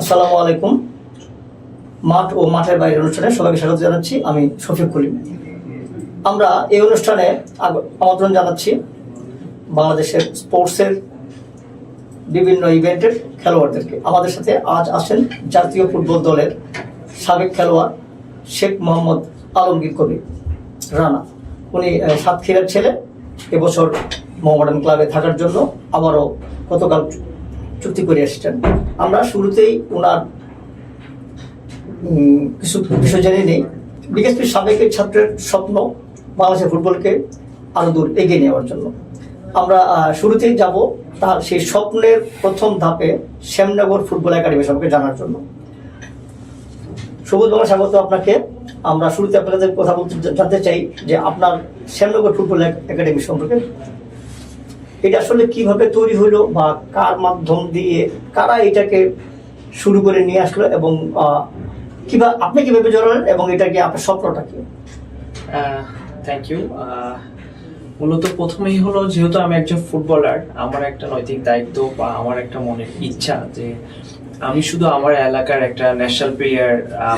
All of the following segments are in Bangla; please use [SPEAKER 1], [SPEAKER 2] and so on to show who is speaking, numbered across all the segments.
[SPEAKER 1] আসসালামু আলাইকুম। মাঠ ও মাঠের বাইরের অনুষ্ঠানে সবাইকে স্বাগত জানাচ্ছি। আমি শফিক কলিম। আমরা এই অনুষ্ঠানে আমন্ত্রণ জানাচ্ছি বাংলাদেশের স্পোর্টসের বিভিন্ন ইভেন্টের খেলোয়াড়দেরকে। আমাদের সাথে আজ আসেন জাতীয় ফুটবল দলের সাবেক খেলোয়াড় শেখ মোহাম্মদ আলমগীর কবির রানা। উনি সাতক্ষীরার ছেলে। এবছর মোহামেডান ক্লাবে থাকার জন্য আবারও গতকাল চুক্তি করে এসেছেন। আমরা শুরুতেই ওনার কিছু বিষয় জেনে নেই। বিকেএসপির সাবেক ছাত্রের স্বপ্ন বাংলাদেশের ফুটবলকে আরো দূর এগিয়ে নেওয়ার জন্য। আমরা শুরুতেই যাব তার সেই স্বপ্নের প্রথম ধাপে শ্যামনগর ফুটবল একাডেমি সম্পর্কে জানার জন্য। সবুজ বাংলা স্বাগত আপনাকে। আমরা শুরুতে আপনার কাছে কথা বলতে জানতে চাই যে আপনার শ্যামনগর ফুটবল একাডেমি সম্পর্কে এটা আসলে কিভাবে তৈরি হলো বা কার মাধ্যম দিয়ে কারা এটাকে শুরু করে নিয়ে আসলো এবং কিভাবে আপনি কিভাবে জড়ালেন এবং এটা কি আপনার স্বপ্নটা কি?
[SPEAKER 2] Thank you. মূলত প্রথমেই হলো, যেহেতু আমি একজন ফুটবলার, আমার একটা নৈতিক দায়িত্ব বা আমার একটা মনের ইচ্ছা যে আমি শুধু আমার এলাকার একটা ন্যাশনাল প্লেয়ার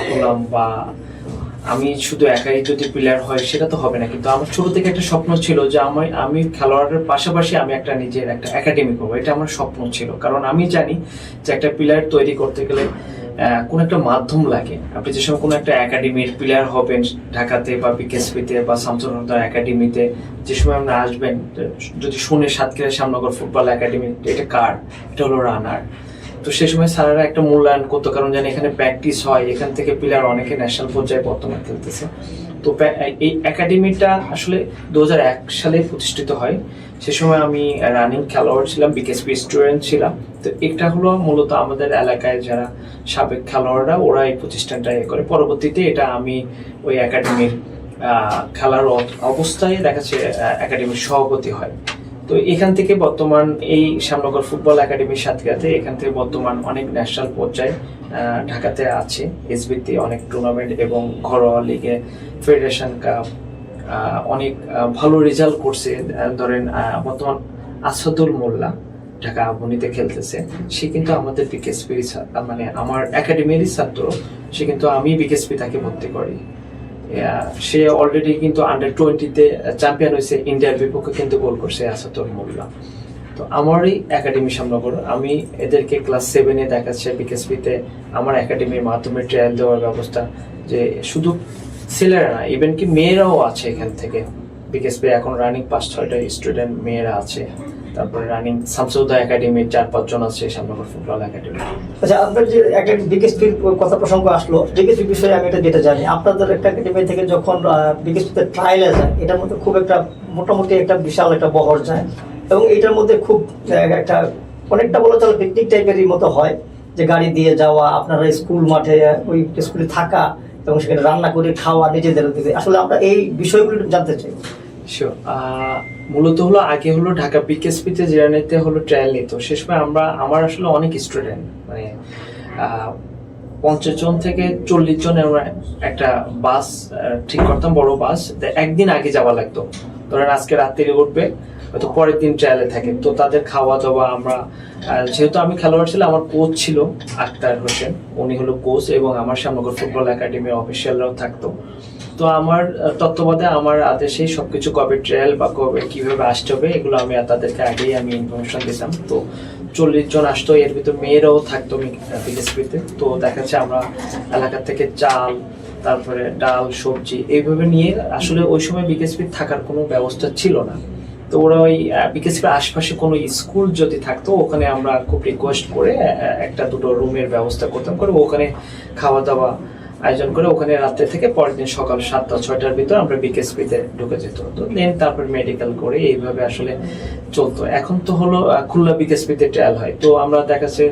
[SPEAKER 2] হলাম বা আমি শুধু একাই যদি প্লেয়ার হয় সেটা তো হবে না। কিন্তু আমার ছোট থেকে একটা স্বপ্ন ছিল যে আমি খেলোয়াড়ের পাশাপাশি আমি একটা নিজের একটা একাডেমি করবো। এটা আমার স্বপ্ন ছিল, কারণ আমি জানি যে একটা প্লেয়ার তৈরি করতে গেলে কোন একটা মাধ্যম লাগে। আপনি যে সময় কোনো একটা একাডেমির প্লেয়ার হবেন ঢাকাতে বা বিকেএসপিতে বা শামসুল হক একাডেমিতে, যে সময় আপনি আসবেন, যদি শুনে সাতক্ষীরা শ্যামনগর ফুটবল একাডেমি, এটা কার? এটা হলো রানার। তো সেই সময় স্যারেরা একটা মূল্যায়ন করতো, কারণ জানি এখানে প্র্যাকটিস হয়, এখান থেকে প্লেয়ার অনেকে ন্যাশনাল পর্যায়ে বর্তমানে খেলতেছে। তো এই একাডেমিটা আসলে 2001 সালে প্রতিষ্ঠিত হয়। সে সময় আমি রানিং খেলোয়াড় ছিলাম, বিকেএসপি স্টুডেন্ট ছিলাম। তো এটা হলো মূলত আমাদের এলাকায় যারা সাবেক খেলোয়াড়রা, ওরা এই প্রতিষ্ঠানটা করে। পরবর্তীতে এটা আমি ওই একাডেমির খেলার অবস্থায় দেখাচ্ছে একাডেমির সভাপতি হয়। তো এখান থেকে বর্তমান এই শ্যামনগর ফুটবল একাডেমির সাথে এখান থেকে বর্তমান অনেক ন্যাশনাল পর্যায়ে ঢাকাতে আছে, এসবিতে অনেক টুর্নামেন্ট এবং ঘরোয়া লিগে, ফেডারেশন কাপ, অনেক ভালো রেজাল্ট করছে। ধরেন বর্তমান আসাদুল মোল্লা ঢাকা আবুনিতে খেলতেছে, সে কিন্তু আমাদের বিকেএসপির মানে আমার একাডেমিরই ছাত্র। সে কিন্তু আমি বিকেএসপি তাকে ভর্তি করি। সে অলরেডি কিন্তু আন্ডার-20-তে চ্যাম্পিয়ন হয়েছে, ইন্ডিয়ার বিপক্ষে কিন্তু গোল করছে আসাদুল মোল্লা। তো আমারই একাডেমি শ্যামনগর, আমি এদেরকে ক্লাস 7-এ দেখাচ্ছে বিকেএসপিতে আমার একাডেমির মাধ্যমে ট্রায়াল দেওয়ার ব্যবস্থা। যে শুধু ছেলেরা না, ইভেন কি মেয়েরাও আছে এখান থেকে। বিকেএসপি এখন রানিং 5-6টা স্টুডেন্ট মেয়েরা আছে। তারপরে রানিং শামসুল একাডেমির 4-5 জন আছে শ্যামনগর ফুটবল একাডেমি।
[SPEAKER 1] আচ্ছা, আপনার যে একটা বিকেএসপির কথা প্রসঙ্গ আসলো, বিকেএসপি বিষয়ে আমি এটা যেটা জানি, আপনাদের একটা একাডেমি থেকে যখন বিকেএসপিতে ট্রায়ালে যায়, এটার মধ্যে খুব একটা মোটামুটি একটা বিশাল একটা বহর যায় এবং এটার মধ্যে খুব একটা অনেকটা বলা চলে পিকনিক টাইপেরই মতো হয়, যে গাড়ি দিয়ে যাওয়া, আপনারা স্কুল মাঠে ওই স্কুলে থাকা এবং সেখানে রান্না করে খাওয়া নিজেদের দিকে। আসলে আমরা এই বিষয়গুলো জানতে চাই।
[SPEAKER 2] মূলত হলো আগে হলো ঢাকা বিকেএসপিতে জেরানিতে হলো ট্রায়াল নিত। সে সময় আমার আসলে অনেক স্টুডেন্ট, মানে 50 জন থেকে 40 জন একটা বাস ঠিক করতাম, বড় বাস। একদিন আগে যাওয়া লাগতো। ধরেন আজকে রাত্রে উঠবে, হয়তো পরের দিন ট্রায়ালে থাকে। তো তাদের খাওয়া দাওয়া আমরা, যেহেতু আমি খেলোয়াড় ছিলাম, আমার কোচ ছিল আক্তার হোসেন, উনি হলো কোচ, এবং আমার শ্যামনগর ফুটবল একাডেমির অফিসিয়ালরাও থাকতো। তো আমার তত্ত্বাবধানে আমার আদেশেই সবকিছু, কবে ট্রায়াল বা কবে কিভাবে আসতে হবে, এগুলো আমি তাদেরকে আগেই আমি ইনফরমেশন দিতাম। তো 40 জন আসতো, এর ভিতর মেয়েরাও থাকতো বিকেএসপিতে। তো দেখা যাচ্ছে আমরা এলাকা থেকে চাল, তারপরে ডাল, সবজি এইভাবে নিয়ে, আসলে ওই সময় বিকেএসপি থাকার কোনো ব্যবস্থা ছিল না। তো ওরা ওই বিকেএসপির আশপাশে কোনো স্কুল যদি থাকতো, ওখানে আমরা খুব রিকোয়েস্ট করে 1-2 রুমের ব্যবস্থা করতাম, করে ওখানে খাওয়া দাওয়া আয়োজন করে ওখানে রাত্রে থেকে পরের দিন সকাল 7টা-6টার ভিতর আমরা বিকেএসপিতে ঢুকে যেত। তো দেন তারপর মেডিকেল করে এইভাবে আসলে চলতো। এখন তো হলো খুলনা বিকেএসপিতে ট্রায়াল হয়। তো আমরা দেখাচ্ছে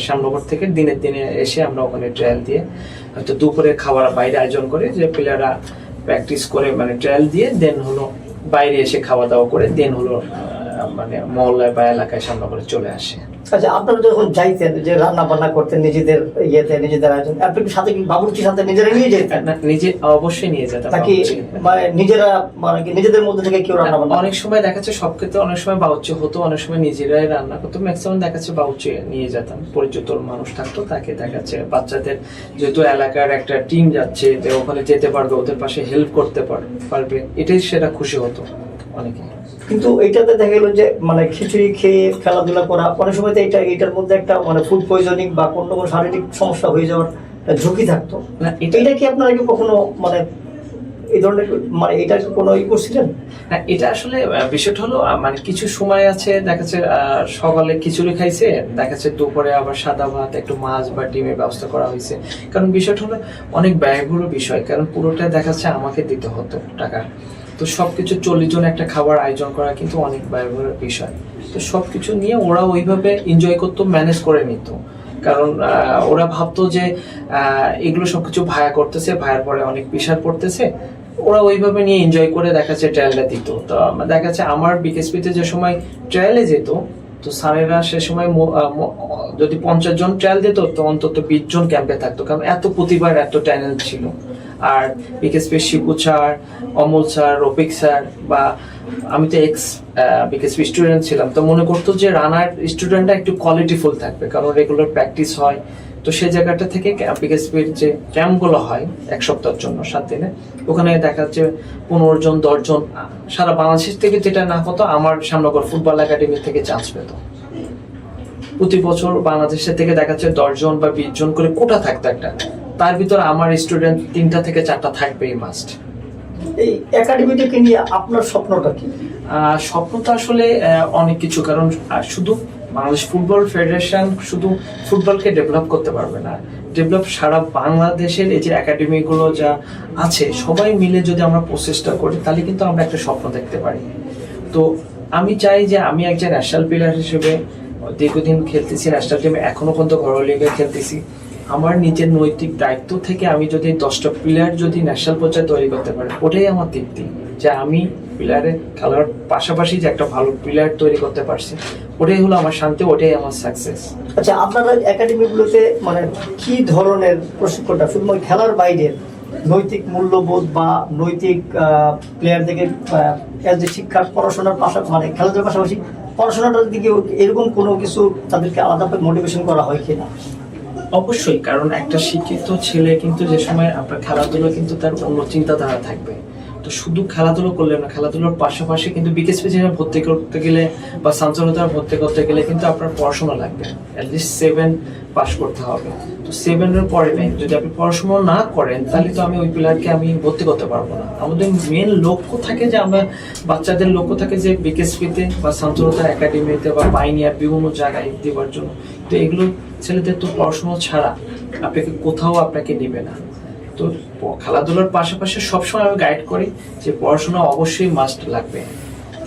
[SPEAKER 2] শ্যামনগর থেকে দিনে এসে আমরা ওখানে ট্রায়াল দিয়ে, হয়তো দুপুরে খাবার বাইরে আয়োজন করে, যে প্লেয়াররা প্র্যাকটিস করে মানে ট্রায়াল দিয়ে দেন হলো বাইরে এসে খাওয়া দাওয়া করে দেন হলো মানে মহল্লায় বা এলাকায় শ্যামনগরে চলে আসে।
[SPEAKER 1] আচ্ছা, আপনারা যখন যাইতেন যে রান্না বান্না করতেন নিজেদের নিজেদের আয়োজন, আপনি কি সাথে কি বাবুর্চির সাথে নিজেরা নিয়ে যেতেন
[SPEAKER 2] না, নিজে অবশ্যই নিয়ে যেতাম
[SPEAKER 1] নাকি
[SPEAKER 2] বাবুর্চি।
[SPEAKER 1] মানে নিজেরা মানে কি নিজেদের মধ্যে থেকে কেউ রান্না বান্না?
[SPEAKER 2] অনেক সময় দেখা যাচ্ছে সব ক্ষেত্রে অনেক সময় বাবুর্চি হতো, অনেক সময় নিজেরাই রান্না করতো, ম্যাক্সিমাম দেখা যাচ্ছে বাবুর্চি নিয়ে যেতাম। পরিচিত মানুষ থাকতো, তাকে দেখা যাচ্ছে বাচ্চাদের যেহেতু এলাকার একটা টিম যাচ্ছে, যে ওখানে যেতে পারবে, ওদের পাশে হেল্প করতে পারবে, এটাই সেটা খুশি হতো অনেকে।
[SPEAKER 1] কিন্তু এইটাতে দেখা গেল যে মানে খিচুড়ি খেয়ে খেলাধুলা করা অনেক সময় তো এটার মধ্যে একটা মানে ফুড পয়জনিং বা কোনো শারীরিক সমস্যা হয়ে যাওয়ার একটা ঝুঁকি থাকতো
[SPEAKER 2] না,
[SPEAKER 1] এটা কি আপনারা কি কখনো মানে এই ধরনের মানে এটা কি কোনো করছিলেন?
[SPEAKER 2] হ্যাঁ, এটা আসলে বিষয়টা হলো মানে কিছু সময় আছে দেখা যাচ্ছে সকালে খিচুড়ি খাইছে, দেখা যাচ্ছে দুপুরে আবার সাদা ভাত, একটু মাছ বা ডিমের ব্যবস্থা করা হয়েছে। কারণ বিষয়টা হলো অনেক ব্যয়বহুল বিষয়, কারণ পুরোটা দেখা যাচ্ছে আমাকে দিতে হতো টাকা। তো সবকিছু 40 জন একটা খাবার আয়োজন করা কিন্তু অনেক ব্যয়বহুল বিষয়। তো সবকিছু নিয়ে ওরা ওইভাবে এনজয় করতো, ম্যানেজ করে নিত। কারণ ওরা ভাবতো যে এগুলো সবকিছু ভায়া করতেছে, ভায়ার পরে অনেক প্রেশার পড়তেছে, ওরা ওইভাবে নিয়ে এনজয় করে দেখা যাচ্ছে ট্রায়ালটা দিত। তো দেখা যাচ্ছে আমার বিকেএসপিতে যে সময় ট্রায়ালে যেত, তো স্যারেরা সে সময় যদি 50 জন ট্রায়াল দিত, তো অন্তত 20 জন ক্যাম্পে থাকতো, কারণ এত প্রতিভার এত ট্যালেন্ট ছিল। আর BKSP Shipu sir, Amal sir, Rafiq sir, বা আমি তো এক্স বিকেএসপি স্টুডেন্ট ছিলাম, তো মনে করতো যে রানার স্টুডেন্টরা একটু কোয়ালিটিফুল থাকবে, কারণ রেগুলার প্র্যাকটিস হয়। তো সেই জায়গাটা থেকে বিকেএসপির যে ক্যাম্পগুলো হয় 1 সপ্তাহের জন্য 7 দিনে, ওখানে দেখা যাচ্ছে 15 জন 10 জন সারা বাংলাদেশ থেকে যেটা না হতো, আমার শ্যামনগর ফুটবল একাডেমি থেকে চান্স পেত। প্রতি বছর বাংলাদেশের থেকে দেখা যাচ্ছে 10 জন বা 20 জন করে কোটা থাকতো একটা, তার ভিতরে আমার স্টুডেন্ট 3টা থেকে 4টা থাকবেই মাস্ট।
[SPEAKER 1] এই একাডেমিটাকে নিয়ে আপনার স্বপ্নটা কি?
[SPEAKER 2] স্বপ্ন তো আসলে অনেক কিছু, কারণ শুধু বাংলাদেশ ফুটবল ফেডারেশন শুধু ফুটবলকে ডেভেলপ করতে পারবে না, ডেভেলপ সারা বাংলাদেশের এই যে একাডেমিগুলো যা আছে সবাই মিলে যদি আমরা প্রচেষ্টা করি, তাহলে কিন্তু আমরা একটা স্বপ্ন দেখতে পারি। তো আমি চাই যে আমি একজন ন্যাশনাল প্লেয়ার হিসেবে দীর্ঘদিন খেলতেছি ন্যাশনাল টিমে, এখনো পর্যন্ত ঘরোয়া লিগে খেলতেছি। আমার নিজের নৈতিক দায়িত্ব থেকে আমি যদি 10টা প্লেয়ার যদি ন্যাশনাল পর্যায়ে তৈরি করতে পারি, ওটাই আমার তৃপ্তি। যে আমি প্লেয়ারে খেলার পাশাপাশি যে একটা ভালো প্লেয়ার তৈরি করতে পারছি, ওটাই হলো আমার শান্তি, ওটাই আমার সাকসেস।
[SPEAKER 1] আচ্ছা, আপনারা একাডেমিগুলোতে মানে কি ধরনের প্রশিক্ষণটা শুধুমাত্র খেলার বাইরে নৈতিক মূল্যবোধ বা নৈতিক প্লেয়ারদেরকে যে শিক্ষার পড়াশোনার পাশাপাশি মানে খেলাধুলার পাশাপাশি পড়াশোনাটার দিকে এরকম কোনো কিছু তাদেরকে আলাদাভাবে মোটিভেশন করা হয় কিনা?
[SPEAKER 2] অবশ্যই, কারণ একটা শিক্ষিত ছেলে কিন্তু যে সময় আপনার খেলাধুলো কিন্তু তার অন্য চিন্তাধারা থাকবে। তো শুধু খেলাধুলো করলে না, খেলাধুলোর পাশাপাশি কিন্তু বিকেএসপি যেখানে ভর্তি করতে গেলে বা সান্তনতার ভর্তি করতে গেলে কিন্তু আপনার পড়াশোনা লাগবে, অ্যাটলিস্ট 7 পাস করতে হবে। তো 7-এর পরে নেই, যদি আপনি পড়াশোনা না করেন তাহলে তো আমি ওই প্লেয়ারকে আমি ভর্তি করতে পারবো না। আমাদের মেন লক্ষ্য থাকে যে আমরা বাচ্চাদের লক্ষ্য থাকে যে বিকেএসপিতে বা সান্তনতার একাডেমিতে বা পাইনিয়ার বিভিন্ন জায়গায় দেওয়ার জন্য। তো এগুলো ছেলেদের তো পড়াশোনা ছাড়া আপনাকে কোথাও আপনাকে নেবে না। তো খেলাধুলার পাশাপাশি সবসময় আমি গাইড করি যে পড়াশোনা অবশ্যই মাস্ট লাগবে।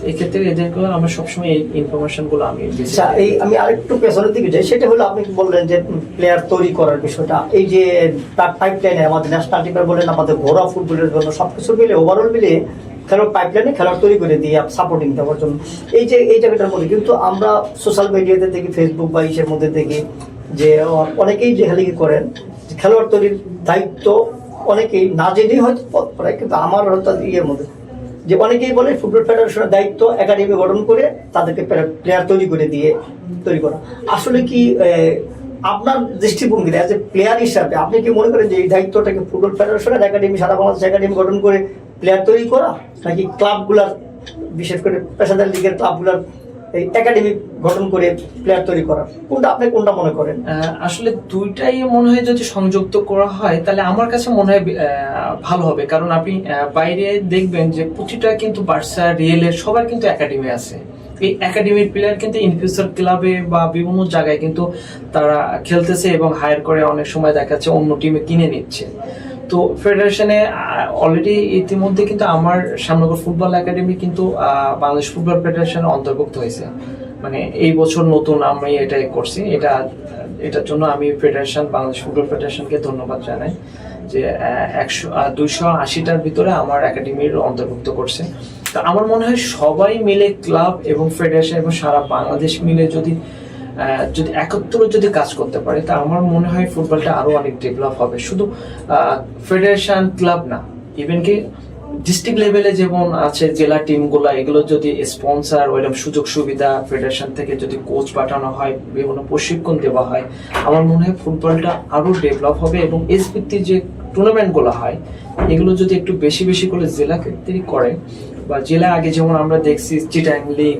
[SPEAKER 2] এই ক্ষেত্রে এদেরকে আমরা সবসময় এই ইনফরমেশনগুলো আমি
[SPEAKER 1] আচ্ছা, এই আমি আরেকটু পেছনের দিকে যাই, সেটা হলো আপনি বললেন যে প্লেয়ার তৈরি করার বিষয়টা, এই যে তার পাইপলাইনে আমাদের ন্যাশনাল টিমের বলেন, আমাদের ঘোড়া ফুটবলের জন্য সবকিছু মিলে ওভারঅল মিলে খেলার পাইপলাইনে খেলার তৈরি করে দিয়ে সাপোর্টিং দেওয়ার জন্য এই জায়গাটার মধ্যে কিন্তু আমরা সোশ্যাল মিডিয়াতে দেখি, ফেসবুক বা ইসের মধ্যে দেখি যে অনেকেই লেখালেখি করেন খেলোয়াড় তৈরির দায়িত্ব অনেকেই না জেনেই হয়তো পথ পড়ায়, কিন্তু আমার হয়তো ইয়ের মধ্যে যে অনেকেই বলে ফুটবল ফেডারেশনের দায়িত্ব একাডেমি গঠন করে তাদেরকে প্লেয়ার তৈরি করে দিয়ে তৈরি করা। আসলে কি আপনার দৃষ্টিভঙ্গিতে অ্যাজ এ প্লেয়ার হিসাবে আপনি কি মনে করেন যে এই দায়িত্বটাকে ফুটবল ফেডারেশনের একাডেমি, সারা বাংলাদেশ একাডেমি গঠন করে প্লেয়ার তৈরি করা, নাকি ক্লাবগুলার বিশেষ করে পেশাদার লিগের ক্লাবগুলার এই একাডেমি গঠন করে প্লেয়ার তৈরি করা, কোনটা আপনি কোনটা মনে করেন?
[SPEAKER 2] আসলে দুইটাই মনে হয় যদি সংযুক্ত করা হয় তাহলে আমার কাছে মনে হয় ভালো হবে। কারণ আপনি বাইরে দেখবেন যে প্রতিটা কিন্তু বার্সা, রিয়েলের সবার কিন্তু একাডেমি আছে। এই একাডেমির প্লেয়ার কিন্তু ইন ফিউচার ক্লাবে বা বিভিন্ন জায়গায় কিন্তু তারা খেলতেছে এবং হায়ার করে অনেক সময় দেখা যাচ্ছে অন্য টিমে কিনে নিচ্ছে। তো ফেডারেশনে অলরেডি ইতিমধ্যে কিন্তু আমার শ্যামনগর ফুটবল একাডেমি কিন্তু বাংলাদেশ ফুটবল ফেডারেশনে অন্তর্ভুক্ত হয়েছে। মানে এই বছর নতুন আমি এটাই করছি। এটার জন্য আমি ফেডারেশন, বাংলাদেশ ফুটবল ফেডারেশনকে ধন্যবাদ জানাই যে 280টার ভিতরে আমার একাডেমির অন্তর্ভুক্ত করছে। তো আমার মনে হয় সবাই মিলে ক্লাব এবং ফেডারেশন এবং সারা বাংলাদেশ মিলে যদি যদি একত্র যদি কাজ করতে পারে, তা আমার মনে হয় ফুটবলটা আরো অনেক ডেভেলপ হবে। শুধু ফেডারেশন ক্লাব না, ইভেন কি ডিস্ট্রিক্ট লেভেলে যেমন আছে জেলা টিমগুলো, এগুলো যদি স্পন্সর ওইরকম সুযোগ সুবিধা ফেডারেশন থেকে যদি কোচ পাঠানো হয়, বিভিন্ন প্রশিক্ষণ দেওয়া হয়, আমার মনে হয় ফুটবলটা আরো ডেভেলপ হবে। এবং এস ভিত্তিক যে টুর্নামেন্টগুলো হয়, এগুলো যদি একটু বেশি বেশি করে জেলা ভিত্তিক করে, বা জেলা আগে যেমন আমরা দেখছি চিটাং লিগ,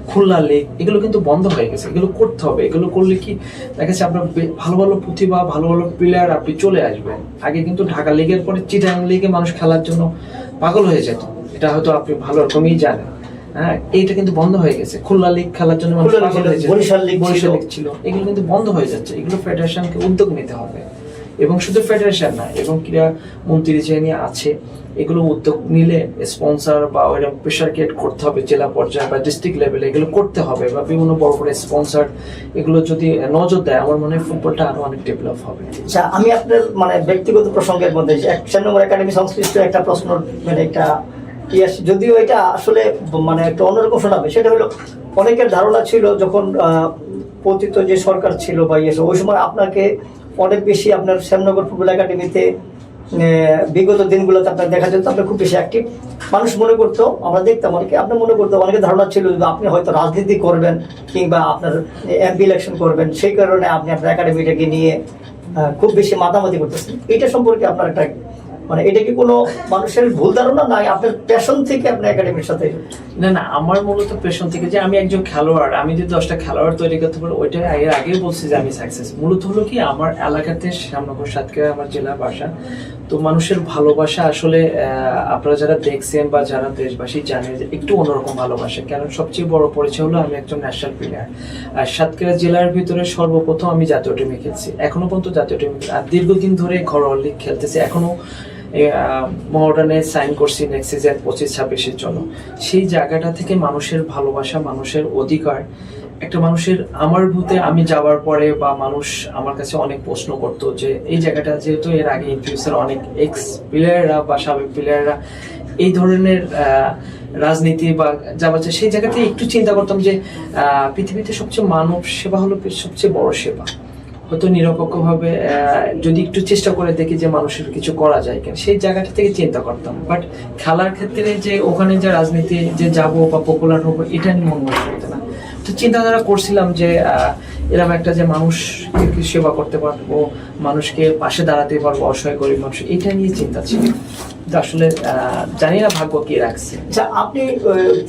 [SPEAKER 2] খুলনা লিগ, এগুলো কিন্তু বন্ধ হয়ে গেছে। এগুলো করতে হবে। এগুলো করলে কি দেখা যাচ্ছে আপনার ভালো ভালো প্রতিভা, ভালো ভালো প্লেয়ার আপনি চলে আসবেন। আগে কিন্তু ঢাকা লিগের পরে চিটাং লিগে মানুষ খেলার জন্য পাগল হয়ে যেত, এটা হয়তো আপনি ভালো রকমই জানেন। হ্যাঁ, এইটা কিন্তু বন্ধ হয়ে গেছে। খুলনা লিগ খেলার জন্য মানুষ পাগল হয়ে যেত, বরিশাল লিগ ছিল, এগুলো কিন্তু বন্ধ হয়ে যাচ্ছে। এগুলো ফেডারেশনকে উদ্যোগ নিতে হবে। এবং শুধু ফেডারেশন না, এবং ক্রীড়া মন্ত্রী যে নিয়ে আছে, এগুলো উদ্যোগ নিলে স্পন্সর বা ওইরকম প্রেশার ক্রিয়েট করতে হবে জেলা পর্যায়ে বা ডিস্ট্রিক্ট লেভেলে, এগুলো করতে হবে। বা বিভিন্ন বড় বড় স্পন্সর এগুলো যদি নজর দেয়, আমার মনে হয় ফুটবলটা আরো অনেক ডেভেলপ হবে।
[SPEAKER 1] আচ্ছা, আমি আপনার ব্যক্তিগত প্রসঙ্গের মধ্যে 1 নম্বর একাডেমি সংশ্লিষ্ট একটা প্রশ্ন একটা যদিও এটা আসলে একটা অন্যরকম শোনাবে, সেটা হলো অনেকের ধারণা ছিল যখন পতিত যে সরকার ছিল বা ওই সময় আপনাকে অনেক বেশি আপনার শ্যামনগর ফুটবল একাডেমিতে বিগত দিনগুলোতে আপনার দেখা যেত আপনি খুব বেশি অ্যাক্টিভ। মানুষ মনে করতো, আমরা দেখতাম অনেকে, আপনি মনে করতো, অনেকে ধারণা ছিল যে আপনি হয়তো রাজনীতি করবেন কিংবা আপনার এমপি ইলেকশন করবেন, সেই কারণে আপনি আপনার একাডেমিটাকে নিয়ে খুব বেশি মাতামাতি করতেছেন। এটা সম্পর্কে আপনার একটা এটা কি কোনো মানুষের ভুল ধারণা, না আপনার প্যাশন থেকে আপনার একাডেমির সাথে?
[SPEAKER 2] না, আমার মূলত প্যাশন থেকে, যে আমি একজন খেলোয়াড়, আমি যদি 10টা খেলোয়াড় তৈরি করতে পারি, ওইটা এর আগেই বলছি যে আমি সাকসেস। মূলত হলো কি, আমার এলাকাতে শ্যামনগর সাতক্ষীরা আমার জেলা বাসা, তো মানুষের ভালোবাসা আসলে আপনারা যারা দেখছেন বা যারা দেশবাসী জানে যে একটু অন্যরকম ভালোবাসা। কারণ সবচেয়ে বড় পরিচয় হলো আমি একজন ন্যাশনাল প্লেয়ার। আর সাতক্ষীরা জেলার ভিতরে সর্বপ্রথম আমি জাতীয় টিমে খেলছি, এখনো পর্যন্ত জাতীয় টিমে, আর দীর্ঘদিন ধরে ঘরোয়া লিগ খেলতেছি। এখনো মডার্নে সাইন করছি নেক্সট সিজন 25-26-এর জন্য। সেই জায়গাটা থেকে মানুষের ভালোবাসা, মানুষের অধিকার, একটা মানুষের আমার ভূতে আমি যাওয়ার পরে বা মানুষ আমার কাছে অনেক প্রশ্ন করতো যে এই জায়গাটা, যেহেতু এর আগে ইনফিউচার অনেক এক্স প্লেয়াররা বা সাবেক প্লেয়াররা এই ধরনের রাজনীতি বা যাচ্ছে, সেই জায়গাতে একটু চিন্তা করতাম যে পৃথিবীতে সবচেয়ে মানব সেবা হলো সবচেয়ে বড় সেবা। হয়তো নিরপেক্ষভাবে যদি একটু চেষ্টা করে দেখি যে মানুষের কিছু করা যায় কিনা, সেই জায়গাটা থেকে চিন্তা করতাম। বাট খেলার ক্ষেত্রে যে ওখানে যে রাজনীতি যে যাবো বা পপুলার হবো, এটা নিয়ে মন করতে না। তো চিন্তাধারা করছিলাম যে এরকম একটা যে মানুষকে সেবা করতে পারবো, মানুষকে পাশে দাঁড়াতে পারবো, অসহায় গরিব মানুষ, এটা নিয়ে চিন্তা ছিল। আসলে জানি না ভাগ্য কি রাখছে।
[SPEAKER 1] আচ্ছা, আপনি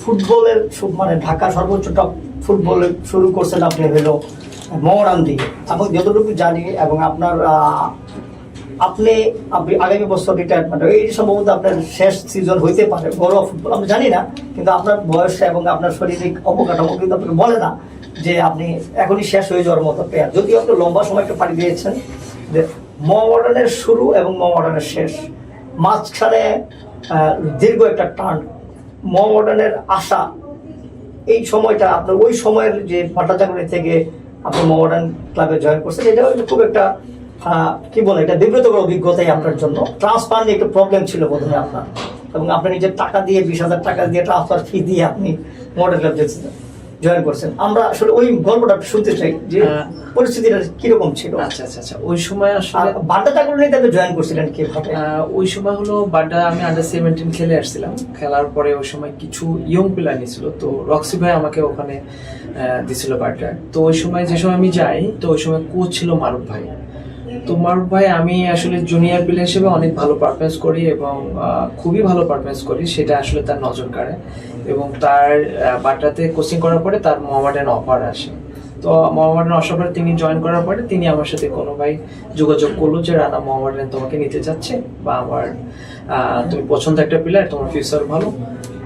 [SPEAKER 1] ফুটবলের ঢাকা সর্বোচ্চ টপ ফুটবল শুরু করছেন আপনি হলো মোহরান দিয়ে, এবং যতটুকু জানি, এবং আপনার আপনি আগামী বছর রিটায়ারমেন্ট, এই সম্ভবত আপনার শেষ সিজন হইতে পারে ঘরোয়া ফুটবল, আমরা জানি না, কিন্তু আপনার বয়স এবং আপনার শারীরিক অবকাঠামো কিন্তু আপনাকে বলে না যে আপনি এখনই শেষ হয়ে যাওয়ার মতো প্লেয়ার। যদিও আপনি লম্বা সময় একটা পাড়ি দিয়েছেন, যে মোহামেডানের শুরু এবং মোহামেডানের শেষ, মাঝখানে দীর্ঘ একটা টার্ন, মোহামেডানের আশা, এই সময়টা আপনার ওই সময়ের যে পাটাচাকুরি থেকে আপনি মোহামেডান ক্লাবে জয়েন করছেন, এটা খুব একটা কি বলে, এটা বিব্রতকর অভিজ্ঞতাই আপনার জন্য। ট্রান্সফার নিয়ে একটু প্রবলেম ছিল প্রথমে আপনার, এবং আপনি নিজের টাকা দিয়ে 20,000 টাকা দিয়ে ট্রান্সফার ফি দিয়ে আপনি মোহামেডান ক্লাব জয়েন করছেন। আমরা আসলে ওই গল্পটা শুনতে চাই যে পরিস্থিতিটা কিরকম ছিল।
[SPEAKER 2] আচ্ছা, ওই সময় আসলে
[SPEAKER 1] বাড্ডা চাকুরি নিয়ে তাকে জয়েন করছিলেন কিভাবে?
[SPEAKER 2] ওই সময় হলো বাড্ডা, আমি আন্ডার-17 খেলে আসছিলাম। খেলার পরে ওই সময় কিছু ইয়ং প্লেয়ার নিয়েছিল, তো রক্সি ভাই আমাকে ওখানে দিছিল বাড্ডা। তো ওই সময় যে সময় আমি যাই, তো ওই সময় কোচ ছিল মারুফ ভাই। তো মারুফ ভাই, আমি আসলে জুনিয়র প্লেয়ার হিসেবে অনেক ভালো পারফরমেন্স করি এবং খুবই ভালো পারফরমেন্স করি, সেটা আসলে তার নজর কাড়ে। এবং তার বাড্ডাতে কোচিং করার পরে তার মোহামেডান অফার আসে। তো মোহামেডান অফার তিনি জয়েন করার পরে তিনি আমার সাথে কোনো ভাই যোগাযোগ করলো যে রানা মোহামেডান তোমাকে নিতে চাচ্ছে, বা আমার তুমি পছন্দ একটা প্লেয়ার, তোমার ফিউচার ভালো,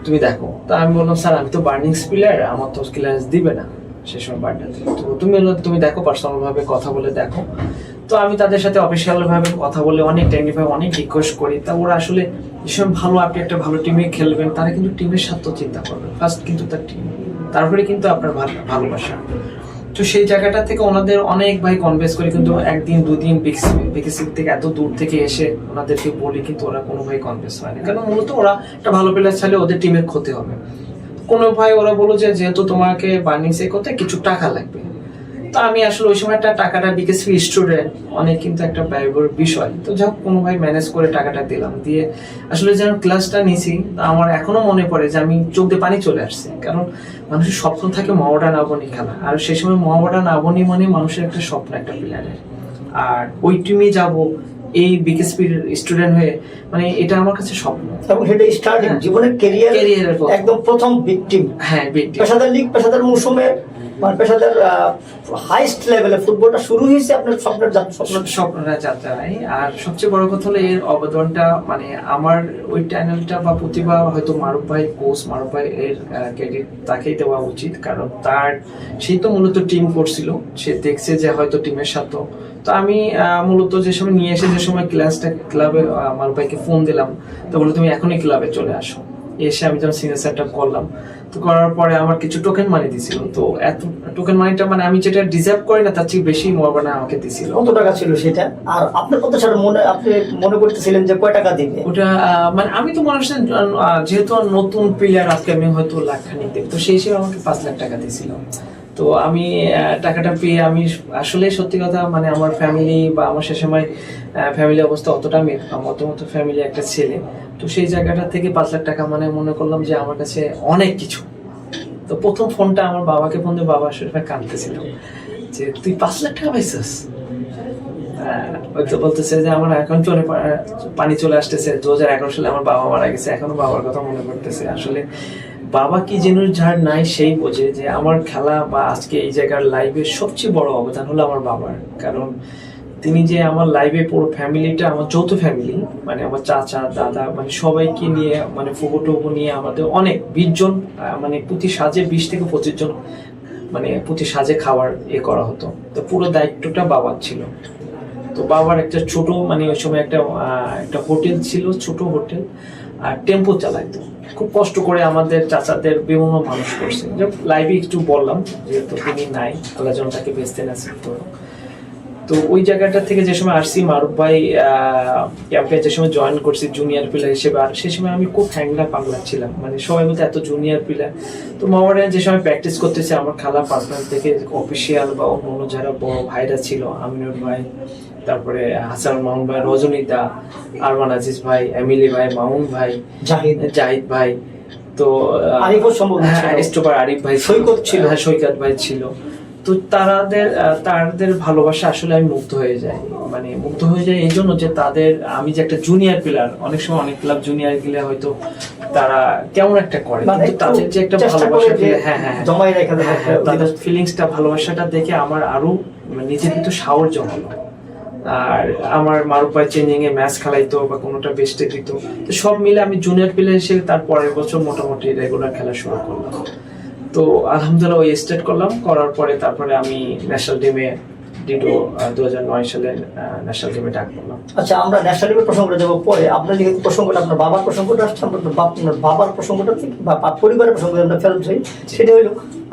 [SPEAKER 2] তুমি দেখো। তা আমি বললাম, স্যার আমি তো বার্নিংস প্লেয়ার, আমার তো ক্লিয়ারেন্স দিবে না সে সময় বাড্ডাতে, তো তুমি দেখো, পার্সোনাল ভাবে কথা বলে দেখো। তো আমি তাদের সাথে অফিসিয়াল ভাবে কথা বলে অনেক টেকনিক্যাল অনেক রিকোয়েস্ট করি। তা ওরা আসলে ভীষণ ভালো, আপনি একটা ভালো টিমে খেলবেন, তারা কিন্তু টিমের স্বার্থ চিন্তা করবে ফার্স্ট, কিন্তু তার টিম, তারপরে কিন্তু আপনার ভালোবাসা। তো সেই জায়গাটা থেকে ওনাদের অনেক ভাই কনভিন্স করি, কিন্তু একদিন দুদিন বিকেসি থেকে এত দূর থেকে এসে ওনাদেরকে বলি, কিন্তু ওরা কোনো ভাই কনভিন্স হয় না। কারণ মূলত ওরা একটা ভালো প্লেয়ার চাইলে ওদের টিমের ক্ষতি হবে। কোনো ভাই ওরা বলো যে যেহেতু তোমাকে বার্নিং সে করতে কিছু টাকা লাগবে, তো আমি আসলে ওই সময় টাকাটা বিকেএসপি স্টুডেন্ট অনেক কিন্তু একটা ব্যয়বহুল বিষয়, তো যাক কোনো ভাই ম্যানেজ করে টাকাটা দিলাম, দিয়ে আসলে যেন ক্লাসটা নিছি আমার এখনো মনে পড়ে যে আমি চোখ দিয়ে পানি চলে আসছে, কারণ মানুষের স্বপ্ন থাকে মহামেডান আবাহনী খেলা, আর সেই সময় মহামেডান আবাহনী মানে মানুষের একটা স্বপ্ন, একটা প্লেয়ারের, আর ওই টিমে যাব এই বিকেএসপির স্টুডেন্ট হয়ে, মানে এটা আমার কাছে স্বপ্ন।
[SPEAKER 1] এবং সেটা স্টার্টিং জীবনের
[SPEAKER 2] ক্যারিয়ারের
[SPEAKER 1] একদম প্রথম বিগ টিম,
[SPEAKER 2] হ্যাঁ বিগ টিম,
[SPEAKER 1] পেশাদার লিগ, পেশাদার মৌসুমে, মানে পেশাদার হাইস্ট লেভেলে ফুটবলটা শুরু হয়েছে আপনার
[SPEAKER 2] স্বপ্নটা যাত্রায়। আর সবচেয়ে বড় কথা হলো এর অবদানটা, মানে আমার ওই চ্যানেলটা বা প্রতিভা হয়তো মারুফ ভাই, কোচ মারুফ ভাই এর ক্রেডিট তাকেই দেওয়া উচিত, কারণ সেই তো মূলত টিম করছিল, সে দেখছে যে হয়তো টিমের সাথে। তো আমি মূলত যে সময় নিয়ে এসে যে সময় ক্লাবে মারুফ ভাইকে ফোন দিলাম, তো বলে তুমি এখনই ক্লাবে চলে আসো। এসে আমি যখন সিনিয়র সেট আপ করলাম, তো করার পরে আমার কিছু টোকেন মানি দিছিল, তো এত টোকেন মানিটা মানে আমি যেটা ডিজার্ভ করি না তার চেয়ে বেশি মোহামেডান আমাকে দিছিল।
[SPEAKER 1] কত টাকা ছিল সেটা, আর আপনার কত সাল আপনি মনে করতেছিলেন যে কয় টাকা দিবে?
[SPEAKER 2] ওটা মানে আমি তো মনে করছি যেহেতু নতুন প্লেয়ার, আজকে আমি হয়তো লাখখানিক দেব, তো সেই হিসেবে আমাকে 5 লাখ টাকা দিয়েছিল। তো আমি টাকাটা পেয়ে আমি আসলে সত্যি কথা, মানে আমার ফ্যামিলি বা আমার সে সময় ফ্যামিলি অবস্থা অতটা মতো ফ্যামিলি একটা ছেলে, তো সেই জায়গাটা থেকে 5 লাখ টাকা মানে মনে করলাম যে আমার কাছে অনেক কিছু। তো প্রথম ফোনটা আমার বাবাকে ফোন দিয়ে বাবা আসলে কাঁদতেছিল যে তুই 5 লাখ টাকা পাইছিস। হয়তো বলতেছে যে আমার এখন পানি চলে আসতেছে, 2011 সালে আমার বাবা মারা গেছে, এখনো বাবার কথা মনে করতেছে। আসলে বাবা কি জিনিস যার নাই সেই বোঝে, যে আমার খেলা বা আজকে এই জায়গার লাইফের সবচেয়ে বড় অবদান হলো আমার বাবার, কারণ তিনি যে আমার লাইফে পুরো ফ্যামিলিটা, আমার যৌথ ফ্যামিলি, মানে আমার চাচা দাদা মানে সবাইকে নিয়ে, মানে ফুবু নিয়ে আমাদের অনেক 20 জন, মানে প্রতি সাজে 20 থেকে 25 জন, মানে প্রতি সাজে খাবার করা হতো। তো পুরো দায়িত্বটা বাবার ছিল। তো বাবার একটা ছোট, মানে ওই সময় একটা হোটেল ছিল, ছোট হোটেল, আর টেম্পো চালাইতো, খুব কষ্ট করে আমাদের চাচাদের বিভিন্ন মানুষ করছে। লাইভে একটু বললাম যেহেতু তিনি নাই, আল্লাহ যেন তাকে বেঁচতে নাসিব করুক। তো ওই জায়গাটা থেকে যে সময় আসছি, মারুফ ভাই ক্যাম্পে যে সময় জয়েন করছি জুনিয়র প্লেয়ার হিসেবে, আর সেই সময় আমি খুব হ্যাংলা পাগলা ছিলাম, মানে সবাই বলতে এত জুনিয়র প্লেয়ার। তো মামারে যে সময় প্র্যাকটিস করতেছে, আমার খেলা পার্টনার থেকে অফিসিয়াল বা অন্য যারা বড় ভাইরা ছিল, আমিনুর ভাই, তারপরে হাসান মামুন ভাই, রজনীদা, আরমান আজিজ ভাই, এমিলি ভাই, মামুন ভাই, জাহিদ ভাই, তো স্টোপার আরিফ ভাই, সৈকত ছিল, হ্যাঁ সৈকত ভাই ছিল। তো তাদের ভালোবাসা আসলে আমি মুগ্ধ হয়ে যাই, মানে মুগ্ধ হয়ে যায় এই জন্য যে আমি যে একটা জুনিয়র প্লেয়ার, অনেক সময় অনেক ক্লাব জুনিয়র গেলে হয়তো তারা কেমন একটা করে, কিন্তু তাদের যে একটা ভালোবাসা, তাদের ফিলিংসটা, ভালোবাসাটা দেখে আমার আরো নিজের ভিতর সাহস জমালো। আর আমার মারুফ ভাই চেঞ্জিং এ ম্যাচ খেলাইতো বা কোনোটা বেস্টে দিত, তো সব মিলে আমি জুনিয়র প্লেয়ার হিসেবে তার পরের বছর মোটামুটি রেগুলার খেলা শুরু করলাম। তো আলহামদুলিল্লাহ ওই স্টার্ট করলাম, করার পরে তারপরে আমি ন্যাশনাল টিমে 2009 সালে ন্যাশনাল টিমে ডাক করলাম।
[SPEAKER 1] আচ্ছা, আমরা ন্যাশনাল টিমের প্রসঙ্গটা যাবো পরে। আপনার যেহেতু প্রসঙ্গটা আপনার বাবার প্রসঙ্গটা আসছে, আমরা আপনার বাবার প্রসঙ্গটা থেকে বা পরিবারের প্রসঙ্গ আমরা ফেরত যাই। সেটা হইল,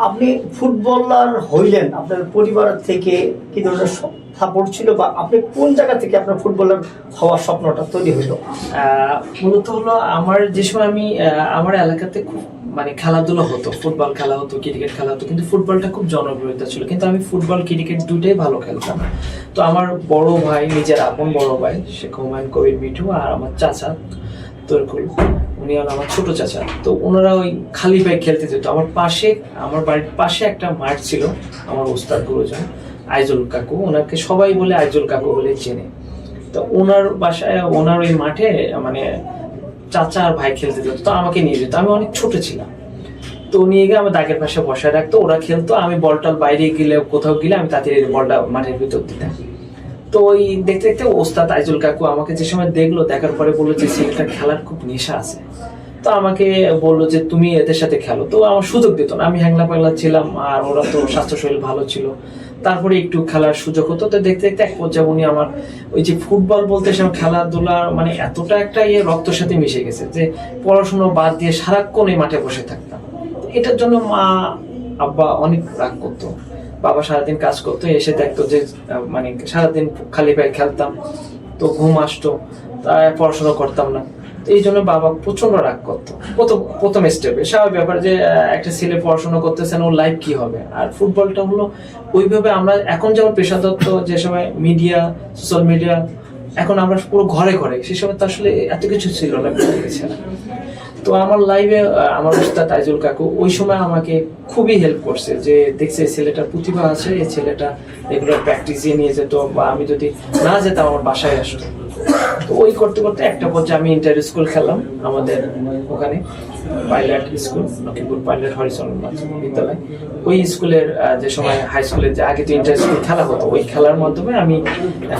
[SPEAKER 1] আপনি ফুটবলার হইলেন, আপনার পরিবার থেকে কি ধরনের সাপোর্ট ছিল, বা আপনি কোন জায়গা থেকে আপনার ফুটবলার হওয়ার স্বপ্নটা তৈরি হইল?
[SPEAKER 2] মূলত হলো আমার যে সময় আমি আমার এলাকাতে খুব মানে খেলাধুলা হতো, ফুটবল খেলা হতো, ক্রিকেট খেলা হতো, কিন্তু ফুটবলটা খুব জনপ্রিয়তা ছিল, কিন্তু আমি ফুটবল ক্রিকেট দুটোই ভালো খেলতাম। তো আমার বড় ভাই, নিজের আপন বড় ভাই শেখ হুমায়ুন কবির মিঠু, আর আমার চাচা তরকুল, উনি হল আমার ছোট চাচা, তো ওনারা ওই খালি পায়ে খেলতে যেত। আমার বাড়ির পাশে একটা মাঠ ছিল, আমার ওস্তাদ গুরুজন আইজুল কাকু, ওনাকে সবাই বলে আইজুল কাকু বলে চেনে। তো ওনার বাসায়, ওনার ওই মাঠে মানে চাচা আর ভাই খেলতে যেত, তো আমাকে নিয়ে যেত, আমি অনেক ছোট ছিলাম। তো নিয়ে গিয়ে আমার দাগের পাশে বসায় রাখতো, ওরা খেলতো, আমি বলটাল বাইরে গেলে কোথাও গেলে আমি তাড়াতাড়ি বলটা মাঠের ভিতর দিতাম। তো ওই দেখতে দেখতে ওস্তাদ আইজুল কাকু আমাকে যে সময় দেখলো, দেখার পরে বললো যে ছেলেটা খেলার খুব নেশা আছে, তো আমাকে বললো যে তুমি এদের সাথে খেলো। তো আমার সুযোগ দিত না, আমি হ্যাংলা পাগলা ছিলাম, আর ওরা তো স্বাস্থ্য শরীর ভালো ছিল। তারপরে একটু খেলার সুযোগ হতো, তো দেখতে দেখতে এক পর্যায়ে উনি আমার ওই যে ফুটবল বলতে সে খেলাধুলার মানে এতটা একটা রক্তের সাথে মিশে গেছে যে পড়াশোনা বাদ দিয়ে সারাক্ষণ এই মাঠে বসে থাকতাম। এটার জন্য মা আব্বা অনেক রাগ করতো, বাবা সারাদিন কাজ করতো, এসে দেখতো যে মানে সারাদিন খালি পায়ে খেলতাম, তো ঘুম আসতো, তাই পড়াশোনা করতাম না। এই জন্য বাবা প্রচন্ড রাগ করতো প্রথম স্টেপে। স্বাভাবিক ব্যাপার যে একটা ছেলে পড়াশোনা করতেছেন, ওর লাইফ কি হবে। আর ফুটবলটা হলো ওইভাবে আমরা এখন যেমন পেশাদত্ত যে সময় মিডিয়া, সোশ্যাল মিডিয়া, এখন আমরা পুরো ঘরে ঘরে, সে সময় তো আসলে এত কিছু ছিল না, ছিল। তো আমার লাইভে আমার উস্তাদ তাইজুল কাকু ওই সময় আমাকে খুবই হেল্প করছে, যে দেখছে এই ছেলেটার প্রতিভা আছে, এই ছেলেটা এগুলো প্র্যাকটিসে নিয়ে যেত, বা আমি যদি না যেতাম আমার বাসায় আসতো। তো ওই করতে করতে একটা পর্যায়ে আমি ইন্টার স্কুল খেললাম আমাদের ওখানে, pilot school, Lakshmipur pilot Haricharan বিদ্যালয়। ওই স্কুলের যে সময় হাই স্কুলের যে আগে তো ইন্টার স্কুল খেলা হতো, ওই খেলার মাধ্যমে আমি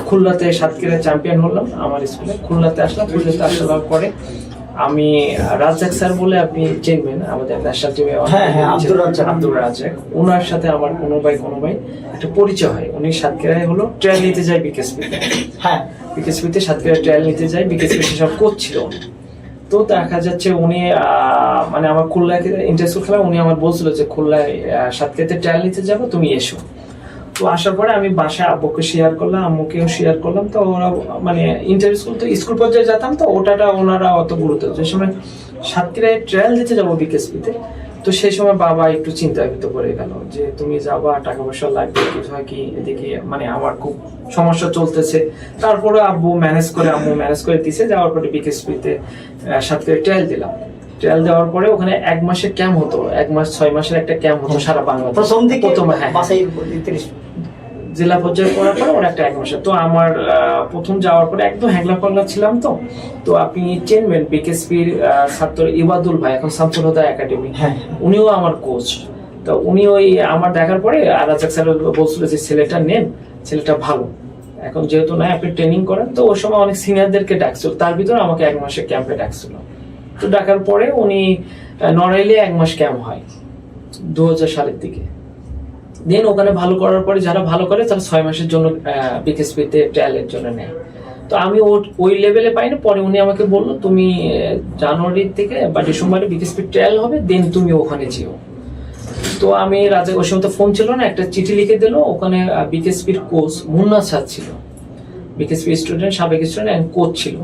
[SPEAKER 2] খুলনাতে সাতক্ষীরা চ্যাম্পিয়ন হলাম আমার স্কুলে। খুলনাতে আসলাম, খুলনাতে আসার পরে আমি রাজ্জাক স্যার বলে আপনি চিনবেন আমাদের ন্যাশনাল টিমে, আব্দুর রাজ্জাক, ওনার সাথে আমার কোনো ভাই একটা পরিচয় হয়। উনি সাতক্ষীরায় হলো ট্রায়াল নিতে যায় বিকেএসপিতে, হ্যাঁ বিকেএসপিতে সাতক্ষীরা ট্রায়াল নিতে যায়, বিকেএসপি সেসব কোচ ছিল উনি। তো দেখা যাচ্ছে উনি মানে আমার খুলনায় ইন্টারস্কুল খেলা, উনি আমার বলছিল যে খুলনায় সাতক্ষীরাতে ট্রায়াল নিতে যাবো, তুমি এসো। তো আসার পরে আমি বাসায় আব্বুকে শেয়ার করলাম, আম্মুকেও শেয়ার করলাম। তো ওরা মানে ইন্টার স্কুল তো স্কুল পর্যায়ে যেতাম, তো ওটাটা ওনারা অত গুরুত্ব, যে সময় সাতক্ষীরায় ট্রায়াল দিতে যাবো বিকেএসপিতে, তো সেই সময় বাবা একটু চিন্তান্বিত করে গেল যে তুমি যাবা, টাকা পয়সা লাগবে, কিছু হয় কি, এদিকে মানে আমার খুব সমস্যা চলতেছে। তারপরে আম্মু ম্যানেজ করে দিছে। যাওয়ার পরে বিকেএসপিতে সাতক্ষীরায় ট্রায়াল দিলাম। ট্রায়াল দেওয়ার পরে ওখানে 1 মাসের ক্যাম্প হতো, 1 মাস 6 মাসের একটা ক্যাম্প হতো সারা বাংলাদেশ। প্রথম জেলা পর্যায়ে পড়ার পরে ওর একটা 1 মাসের। তো আমার প্রথম যাওয়ার পরে একদম হ্যাংলা পাগলা ছিলাম। তো আপনি চিনবেন বিকেএসপির ছাত্র ইবাদুল ভাই, এখন শামসুল হুদা একাডেমি, উনিও আমার কোচ। তো উনি ওই আমার দেখার পরে রাজ্জাক স্যার বলছিল যে ছেলেটা নেন, ছেলেটা ভালো, এখন যেহেতু নাই আপনি ট্রেনিং করেন। তো ওই সময় অনেক সিনিয়রদেরকে ডাকছিল, তার ভিতরে আমাকে 1 মাসের ক্যাম্পে ডাকছিল। তো ডাকার পরে উনি নড়াইলে 1 মাস ক্যাম্প হয় 2000 সালের দিকে। দেন ওখানে ভালো করার পরে যারা ভালো করে তারা 6 মাসের জন্য বিকেএসপিতে ট্রায়ালের জন্য নেয়। তো আমি ওই লেভেলে পাই না। পরে উনি আমাকে বললো তুমি জানুয়ারি থেকে বা ডিসেম্বরে বিকেএসপি ট্রায়াল হবে, দেন তুমি ওখানে যেও। তো আমি রাজা, ওই সময় তো ফোন ছিল না, একটা চিঠি লিখে দিল। ওখানে বিকেএসপির কোচ মুন্না স্যার ছিল, বিকেএসপি স্টুডেন্ট, সাবেক স্টুডেন্ট, কোচ ছিল।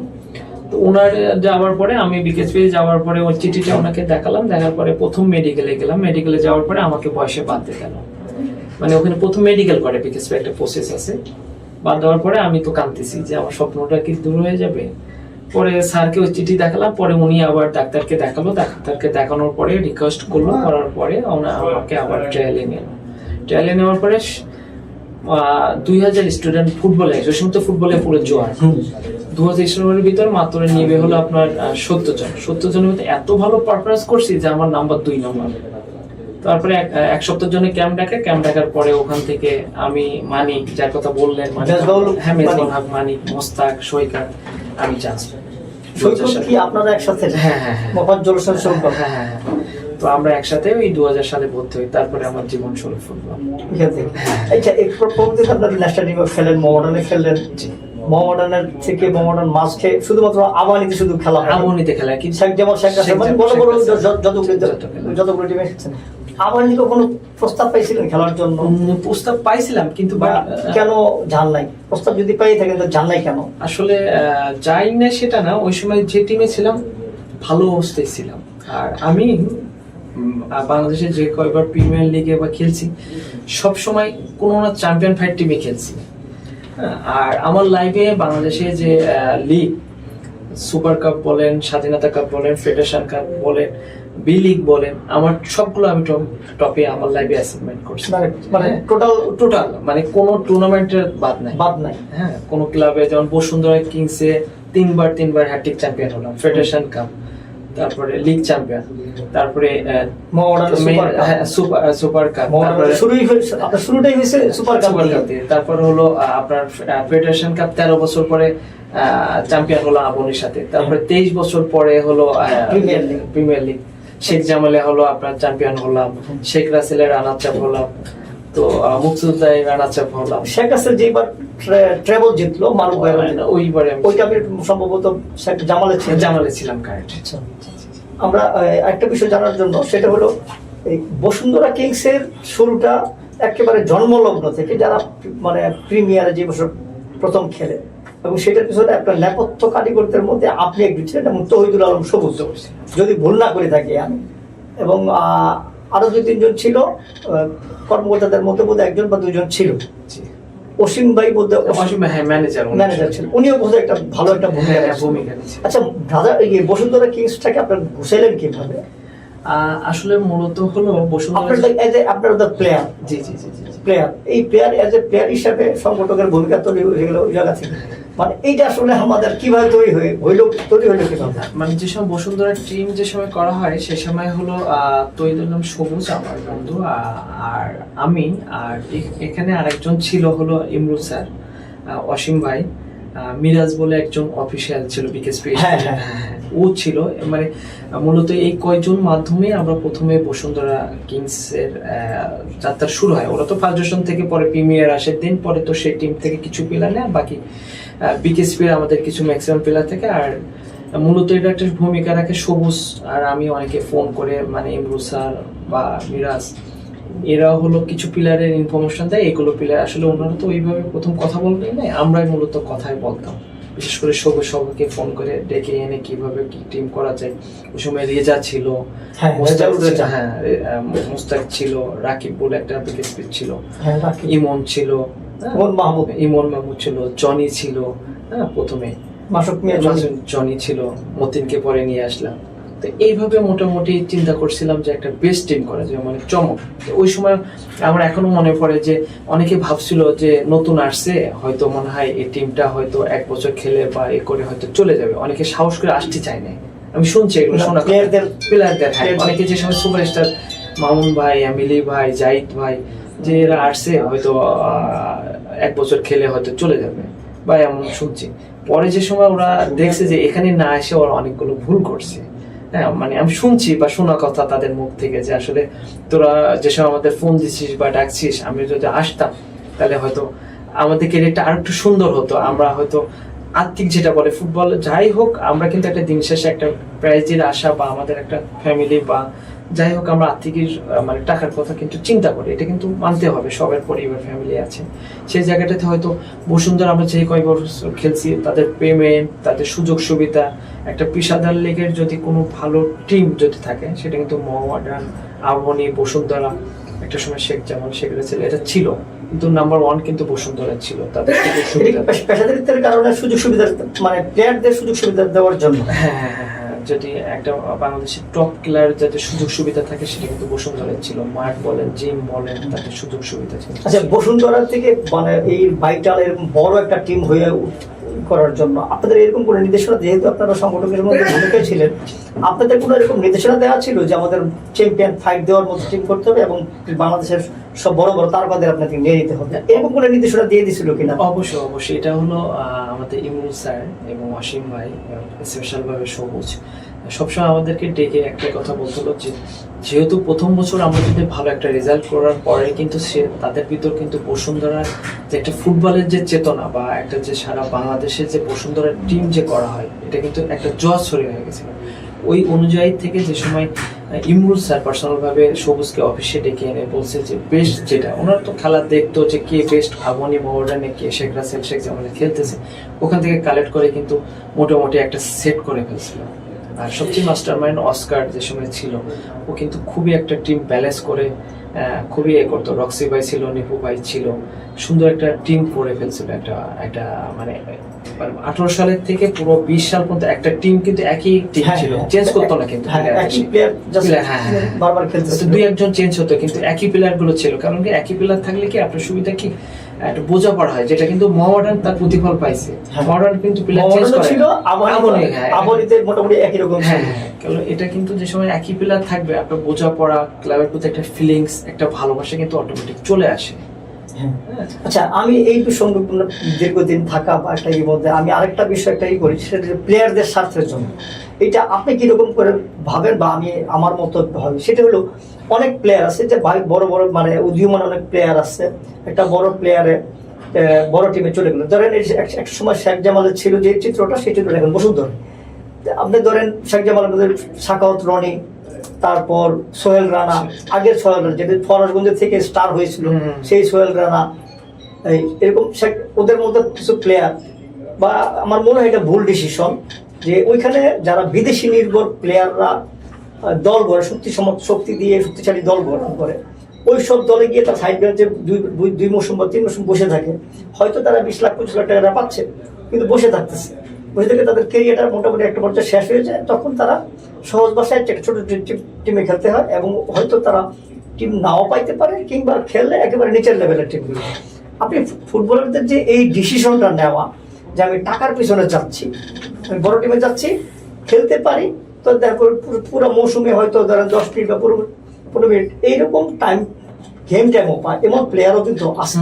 [SPEAKER 2] তো ওনার যাওয়ার পরে আমি বিকেএসপি যাওয়ার পরে ওই চিঠিটা ওনাকে দেখালাম। দেখার পরে প্রথম মেডিকেলে গেলাম। মেডিকেলে যাওয়ার পরে আমাকে বয়সে বাদ দিয়ে গেল, মানে ওখানে প্রথম মেডিকেল করে বিকেএসপি একটা প্রসেস আছে। বাদ দেওয়ার পরে আমি তো কাঁদতেছি যে আমার স্বপ্নটা কি দূর হয়ে যাবে। পরে স্যারকে ওই চিঠি দেখালাম। পরে উনি আবার ডাক্তারকে দেখালো, ডাক্তারকে দেখানোর পরে রিকোয়েস্ট করলো, করার পরে আমাকে আবার ট্রায়ালে নিল। ট্রায়ালে নেওয়ার পরে 2000 স্টুডেন্ট ফুটবলে, ওই সময় তো ফুটবলে পুরো জোয়ার। 2000 স্টুডেন্টের ভিতর মাত্র নিবে হলো আপনার 70 জন। 70 জনের মধ্যে এত ভালো পারফরমেন্স করছি যে আমার নাম্বার 2 নম্বর। তারপরে 1 সপ্তাহের জন্য ক্যাম্প ডাকার পরে ওখান থেকে আমি মানিক, যার কথা বললেন, মানিক, মোস্তাক, সৈকত, আমি চান্স পাই।
[SPEAKER 1] আপনারা একসাথে? হ্যাঁ।
[SPEAKER 2] তো আমরা একসাথে ওই 2000 সালে ভর্তি হই। তারপরে আমার জীবন শুরু ফুটবল।
[SPEAKER 1] আচ্ছা, এরপর আপনারা ন্যাশনাল টিমে খেলেন, মোহামেডানে খেললেন। মোহামেডানের থেকে মোহামেডান মাস্টে শুধুমাত্র আবাহনীতে শুধু খেলা হয়, আবাহনীতে খেলা কি যেমন বড় যতগুলো টিমে খেলছেন। আবাহনীতে কোনো প্রস্তাব পাইছিলেন খেলার জন্য?
[SPEAKER 2] প্রস্তাব পাইছিলাম, কিন্তু
[SPEAKER 1] কেন যান নাই? প্রস্তাব যদি পাই থাকেন তো যান নাই কেন?
[SPEAKER 2] আসলে যাই না সেটা না, ওই সময় যে টিমে ছিলাম ভালো অবস্থায় ছিলাম। আর আমি বাংলাদেশে যে কয়বার প্রিমিয়ার লিগে বা খেলছি, সব সময় কোনো না চ্যাম্পিয়ন ফাইট টিমে খেলছি। আর আমার লাইফে বাংলাদেশে যে লিগ, সুপার কাপ বলেন, স্বাধীনতা কাপ বলেন, ফেডারেশন কাপ বলেন, বি লিগ বলেন, আমার সবগুলো আমি টপে আমার লাইফে অ্যাচিভমেন্ট করছি।
[SPEAKER 1] মানে টোটাল
[SPEAKER 2] মানে কোন টুর্নামেন্টের বাদ নাই। হ্যাঁ, কোন ক্লাবে যেমন বসুন্ধরা কিংসে 3বার হ্যাট্রিক চ্যাম্পিয়ন হলাম, ফেডারেশন কাপ, তারপরে লিগ চ্যাম্পিয়ন, তারপরে সুপার কাপ,
[SPEAKER 1] শুরুটাই হয়েছে সুপার কাপ
[SPEAKER 2] দিয়ে। তারপর হলো আপনার ফেডারেশন কাপ 13 বছর পরে চ্যাম্পিয়ন হলো আবনির সাথে। তারপরে 23 বছর পরে হলো প্রিমিয়ার লিগ। শেখ জামালে হলো আপনার চ্যাম্পিয়ন হলাম, শেখ রাসেলের রানার চাপ হলাম, তো মুকসুদাই রানার চাপ হলাম।
[SPEAKER 1] শেখ রাসেল যেবার ট্রেবল জিতলো, মারুফ ভাই
[SPEAKER 2] ওইবারে
[SPEAKER 1] ওইটা আমি সম্ভবত শেখ জামালে ছিলাম।
[SPEAKER 2] কারেক্ট।
[SPEAKER 1] আমরা একটা বিষয় জানার জন্য, সেটা হলো এই বসুন্ধরা কিংসের শুরুটা একেবারে জন্মলগ্ন থেকে, যারা মানে প্রিমিয়ারে যে বছর প্রথম খেলে এবং সেটার পিছনে আপনার নেপথ্য কারিগরদের মধ্যে আপনি একজন ছিলেন এবং তহিদুল আলম সবুজ, যদি ভুল না করে থাকি আমি। এবং আরো 2-3 জন ছিল কর্মকর্তাদের মধ্যে বোধহয় 1 বা 2 জন ছিল। অসীম ভাই বোধহয় ম্যানেজার ছিলেন, উনিও বোধহয় একটা ভালো একটা ভূমিকা। আচ্ছা দাদা, এই বসুন্ধরা কিংসটাকে আপনার ঘুষাইলেন কিভাবে?
[SPEAKER 2] আসলে মূলত হলো
[SPEAKER 1] আপনার প্লেয়ার, জি জি জি প্লেয়ার, এই প্লেয়ার এজ এ প্লেয়ার হিসাবে সংগঠকের ভূমিকা তৈরি হয়ে গেল ওই জায়গা থেকে। মানে এইটা আসলে আমাদের কিভাবে তৈরি হইলো কিভাবে?
[SPEAKER 2] মানে যে সময় বসুন্ধরা টিম যে সময় করা হয় সে সময় হলো তৈদুল আলম সবুজ আমার বন্ধু, আর আমি, আর এখানে আরেকজন ছিল হলো ইমরুল স্যার, অসীম ভাই, মিরাজ বলে একজন অফিসিয়াল ছিল বিকেএসপি, ও ছিল। মানে মূলত এই কয়জন মাধ্যমে আমরা প্রথমে বসুন্ধরা কিংস এর যাত্রা শুরু হয়। ওরা তো ফাউন্ডেশন থেকে পরে প্রিমিয়ার আসে, দিন পরে তো সেই টিম থেকে কিছু প্লেয়ার নেয়, বাকি বিকেএসপির আমাদের কিছু ম্যাক্সিমাম প্লেয়ার থেকে। আর মূলত এটা একটা ভূমিকা রাখে সবুজ আর আমি, অনেকে ফোন করে মানে ইমরুল স্যার বা মিরাজ, এরা হলো কিছু প্লেয়ারের ইনফরমেশন দেয়। এগুলো প্লেয়ার আসলে ওনারা তো ওইভাবে প্রথম কথা বলতে নেই, আমরাই মূলত কথাই বলতাম। বিশেষ করে সবাইকে ফোন করে ডেকে এনে কিভাবে কি টিম করা যায়। ওই সময় রেজা ছিল, মুস্তাক ছিল, রাকিব বলে একটা বিকেএসপি ছিল, ইমন ছিল, ইমন মাহমুদ ছিল, জনি ছিল, প্রথমে জনি ছিল, মতিনকে পরে নিয়ে আসলাম। তো এইভাবে মোটামুটি চিন্তা করছিলাম যে একটা বেস্ট টিম করা যায়, মানে চমক। ওই সময় আমার এখনো মনে পড়ে যে অনেকে ভাবছিল যে নতুন আসছে, হয়তো মনে হয় এই টিমটা হয়তো 1 বছর খেলে বা এ করে হয়তো চলে যাবে, অনেকে সাহস করে আসতে চায় না। আমি শুনছি এগুলো, শোনা প্লেয়ারদের, অনেকে যে সময় সুপারস্টার মামুন ভাই, মিলি ভাই, জাহিদ ভাই, যে এরা আসছে হয়তো 1 বছর খেলে হয়তো চলে যাবে বা এমন শুনছি। পরে যে সময় ওরা দেখছে যে এখানে না এসে ওরা অনেকগুলো ভুল করছে, হ্যাঁ, মানে আমি শুনছি বা শোনা কথা তাদের মুখ থেকে যে আসলে তোরা যেসব আমাদের ফোন দিচ্ছিস বা ডাকছিস, আমি যদি আসতাম তাহলে হয়তো আমাদের ক্যারিয়ারটা আর একটু সুন্দর হতো। আমরা হয়তো আর্থিক যেটা বলে ফুটবল যাই হোক, আমরা কিন্তু একটা দিন শেষে একটা প্রাইজের আশা বা আমাদের একটা ফ্যামিলি বা যাই হোক আমরা আর্থিক মানে টাকার কথা কিন্তু চিন্তা করি, এটা কিন্তু মানতে হবে, সবার পরিবার ফ্যামিলি আছে। সেই জায়গাটাতে হয়তো বসুন্ধরা আমরা যে কয়েক বছর খেলছি, তাদের পেমেন্ট, তাদের সুযোগ সুবিধা, একটা পেশাদার লীগের যদি কোনো ভালো টিম যদি থাকে, সেটা কিন্তু মোহামেডান, আবাহনী, বসুন্ধরা, একটা সময় শেখ জামাল, সেগুলো ছিল, এটা ছিল, কিন্তু নাম্বার 1 কিন্তু বসুন্ধরা ছিল। তাদের
[SPEAKER 1] পেশাদারিত্বের কারণে সুযোগ সুবিধা, মানে প্লেয়ারদের সুযোগ সুবিধা দেওয়ার জন্য,
[SPEAKER 2] যদি একটা বাংলাদেশের টপ প্লেয়ার যাতে সুযোগ সুবিধা থাকে সেটা কিন্তু বসুন্ধরা ছিল। মাঠ বলেন, জিম বলেন, তাদের সুযোগ সুবিধা ছিল।
[SPEAKER 1] আচ্ছা, বসুন্ধরা থেকে মানে এই ভাইটাল এরকম বড় একটা টিম হয়ে করার জন্য আপনাদের এরকম কোনো নির্দেশনা, যেহেতু আপনারা সংগঠকের মধ্যে ভূমিকা ছিলেন, আপনাদের কোনো এরকম নির্দেশনা দেওয়া ছিল যে আমাদের চ্যাম্পিয়ন ফাইট দেওয়ার মতো টিম করতে হবে এবং বাংলাদেশের সব বড় বড় তারকাদের আপনাদের নিয়ে নিতে হবে, এরকম কোনো নির্দেশনা দিয়ে দিছিল কিনা?
[SPEAKER 2] অবশ্যই এটা হলো আমাদের ইমরুল স্যার এবং অসীম ভাই, স্পেশাল ভাবে সবুজ সবসময় আমাদেরকে ডেকে একটা কথা বলতে হলো যে যেহেতু প্রথম বছর আমরা যদি ভালো একটা রেজাল্ট করার পরে কিন্তু তাদের ভিতর কিন্তু বসুন্ধরার যে একটা ফুটবলের যে চেতনা বা একটা যে সারা বাংলাদেশের যে বসুন্ধরার টিম যে করা হয়, এটা কিন্তু একটা জজ ছড়িয়ে হয়ে গেছিল। ওই অনুযায়ী থেকে যে সময় ইমরুল স্যার পার্সোনাল ভাবে সবুজকে অফিসে ডেকে এনে বলছে যে বেস্ট যেটা, ওনার তো খেলা দেখতো যে কে বেস্ট, আবাহনী, মোহামেডানে কে শেখ রাসেল, শেখ জামালে খেলতেছে, ওখান থেকে কালেক্ট করে কিন্তু মোটামুটি একটা সেট করে ফেলছিল। আর সবচেয়ে মাস্টার মাইন্ড অস্কার যে সময় ছিল, ও কিন্তু খুবই একটা টিম ব্যালেন্স করে খুবই করতো। রক্সি ভাই ছিল, নিপু ভাই ছিল, সুন্দর একটা টিম করে ফেলছিল। একটা মানে 18 সালের থেকে পুরো 20 সাল পর্যন্ত একটা টিম কিন্তু একই টিম ছিল, চেঞ্জ করতো না কিন্তু, দুই একজন চেঞ্জ হতো কিন্তু একই প্লেয়ার গুলো ছিল। কারণ কি একই প্লেয়ার থাকলে কি আপনার সুবিধা কি একটা বোঝাপড়া হয়, যেটা কিন্তু মোহামেডান তার প্রতিফল পাইছে। মোহামেডান কিন্তু প্লেয়ার চেঞ্জ ছিল, আবাহনীতে মোটামুটি একই রকম। কারণ এটা কিন্তু যে সময় একই প্লেয়ার থাকবে, আপনার বোঝাপড়া, ক্লাবের প্রতি একটা ফিলিংস, একটা ভালোবাসা কিন্তু অটোমেটিক চলে আসে।
[SPEAKER 1] আচ্ছা, আমি এই প্রসঙ্গে দীর্ঘদিন থাকা বা একটা এর মধ্যে আমি আরেকটা বিষয় একটাই করি, সেটা প্লেয়ারদের স্বার্থের জন্য। এটা আপনি কিরকম করে ভাবেন বা আমি আমার মতো ভাবি, সেটা হলো অনেক প্লেয়ার আছে যে ভাই বড় বড় মানে উদীয়মান অনেক প্লেয়ার আছে, একটা বড় প্লেয়ারে বড় টিমে চলে গেল। ধরেন এক সময় শেখ জামালের ছিল যে চিত্রটা, সেই চিত্রটা এখন বসুন্ধরা। আপনি ধরেন শেখ জামালের মধ্যে সাখাওয়াত, রনি, তারপর সোহেল রানা, আগের সোহেল রানা যেটা ফরাসগঞ্জ থেকে স্টার হয়েছিল, সেই সোহেল রানা, এরকম ওদের মধ্যে কিছু প্লেয়ার বা আমার মনে হয় এটা ভুল ডিসিশন যে ওইখানে যারা বিদেশি নির্ভর প্লেয়াররা দল গড়ে শক্তি দিয়ে শক্তিশালী দল গঠন করে, ওই সব দলে গিয়ে তার সাইড বেঞ্চে দুই মৌসুম বা 3 মৌসুম বসে থাকে, হয়তো তারা 20 লাখ 25 লাখ টাকা পাচ্ছে, কিন্তু বসে থাকতেছে, বসে থেকে তাদের কেরিয়ারটা মোটামুটি একটা পর্যায়ে শেষ হয়ে যায়। তখন তারা সহজ ভাষায় একটা ছোট টিমে খেলতে হয় এবং হয়তো তারা টিম নাও পাইতে পারে, কিংবা খেললে একেবারে নিচের লেভেলের টিমগুলো। আপনি ফুটবলারদের যে এই ডিসিশনটা নেওয়া যে আমি টাকার পিছনে যাচ্ছি, আমি বড় টিমে যাচ্ছি, খেলতে পারি, তো তারপর পুরো মৌসুমে হয়তো ধরেন 10 মিনিট বা 15 মিনিট এইরকম গেম টাইমও পায়, এমন প্লেয়ারও কিন্তু আছে।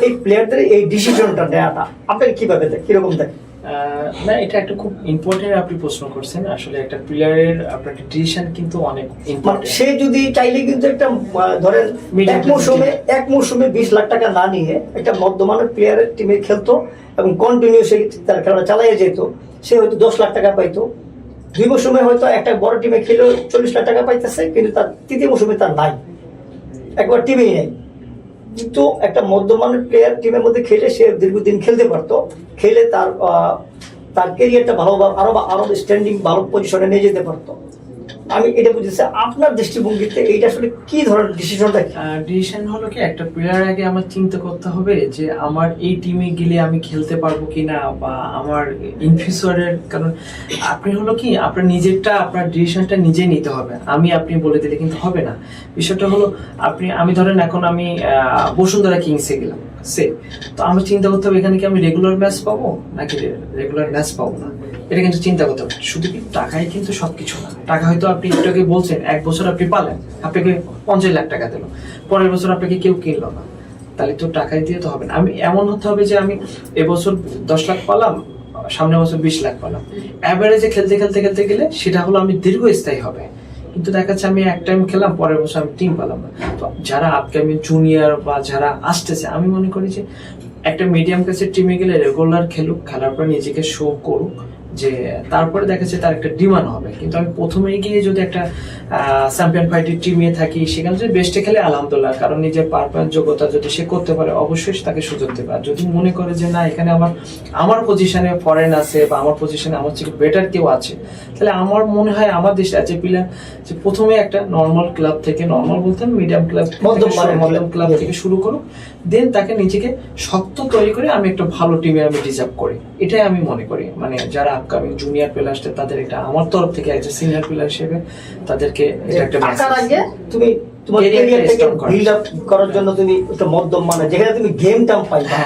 [SPEAKER 1] এই প্লেয়ারদের এই ডিসিশনটা নেওয়াটা আপনাকে কিভাবে দেখেন, কিরকম দেখেন?
[SPEAKER 2] না, এটা একটা খুব ইম্পর্টেন্ট আপনি প্রশ্ন করছেন। আসলে একটা প্লেয়ারের আপনার ডিসিশন কিন্তু অনেক ইম্পর্টেন্ট।
[SPEAKER 1] সে যদি চাইলে কিন্তু একটা ধরেন এক মৌসুমে 20 লাখ টাকা না নিয়ে একটা মধ্যমানের প্লেয়ারের টিমে খেলতো এবং কন্টিনিউ সে তার খেলা চালিয়ে যেত, সে হয়তো 10 লাখ টাকা পাইতো। 2 মৌসুমে হয়তো একটা বড় টিমে খেলেও 40 লাখ টাকা পাইতেছে, কিন্তু তার 3য় মৌসুমে তার নাই, একবার টিমেই নেই। কিন্তু একটা মধ্যমানের প্লেয়ার টিমের মধ্যে খেলে সে দীর্ঘদিন খেলতে পারতো, খেলে তার ক্যারিয়ারটা ভালো আরো স্ট্যান্ডিং ভালো পজিশনে নিয়ে যেতে পারতো। আমি এটা বুঝেছি আপনার দৃষ্টিভঙ্গিতে এইটা আসলে কি ধরনের ডিসিশনটা?
[SPEAKER 2] ডিসিশন হলো কি, একটা প্লেয়ার আগে আমার চিন্তা করতে হবে যে আমার এই টিমে গেলে আমি খেলতে পারবো কিনা, বা আমার ইন ফিউচারের, কারণ আপনি হলো কি আপনার নিজেরটা, আপনার ডিসিশনটা নিজেই নিতে হবে। আপনি বলে দিলে কিন্তু হবে না। বিষয়টা হলো আমি ধরেন এখন আমি বসুন্ধরা কিংসে গেলাম, তো আমার চিন্তা করতে হবে এখানে কি আমি রেগুলার ম্যাচ পাবো নাকি রেগুলার ম্যাচ পাবো না, এটা কিন্তু চিন্তা করতে হবে। শুধু কি টাকাই কিন্তু সবকিছু না। টাকা হয়তো আপনি একটাকে বলছেন 1 বছর আপনি পালেন, আপনাকে 50 লাখ টাকা দিল, পরের বছর আপনাকে কেউ কিনলো না, তাহলে তো টাকাই দিয়ে তো হবে না। আমি এমন হতে হবে যে আমি এবছর 10 লাখ পালাম, সামনের বছর 20 লাখ পালাম, অ্যাভারেজে খেলতে খেলতে খেলতে গেলে সেটা হলো আমি দীর্ঘস্থায়ী হবে। কিন্তু দেখা যাচ্ছে আমি এক টাইম খেলাম, পরের বছর আমি টিম পেলাম না। তো যারা আপকামিং জুনিয়র বা যারা আসতেছে, আমি মনে করি যে একটা মিডিয়াম ক্লাসের টিমে গেলে রেগুলার খেলুক, খেলার পর নিজেকে শো করুক, যে তারপরে দেখা যাচ্ছে তার একটা ডিমান্ড হবে। কিন্তু আমি প্রথমেই গিয়ে যদি একটা চ্যাম্পিয়ন ফাইটের টিমে থাকি, সেখানে যদি বেস্টে খেলে আলহামদুলিল্লাহ, কারণ নিজের পারফরম্যান্স যোগ্যতা যদি সে করতে পারে অবশ্যই তাকে সুযোগ দেবে। আর যদি মনে করে যে না, এখানে আমার পজিশনে ফরেন আছে বা আমার পজিশনে আমার থেকে বেটার কেউ আছে, তাহলে আমার মনে হয় আমার দেশে আছে প্লেয়ার যে প্রথমে একটা নর্মাল ক্লাব থেকে, নর্মাল বলতে মিডিয়াম ক্লাব, মধ্যম ক্লাব থেকে শুরু করুক, দেন তাকে নিজেকে শক্ত তৈরি করে আমি একটা ভালো টিমে আমি ডিজার্ভ করি। এটাই আমি মনে করি। মানে যারা আপকামিং জুনিয়র প্লেয়ার আসছে তাদের একটা, আমার তরফ থেকে একটা সিনিয়র প্লেয়ার হিসেবে তাদেরকে এটা একটা মেসেজ।
[SPEAKER 1] আগে তুমি তোমার ক্যারিয়ারটাকে বিল্ড আপ করার জন্য তুমি একটা মধ্যম মানে যেখানে তুমি গেম টাইম পাইবা,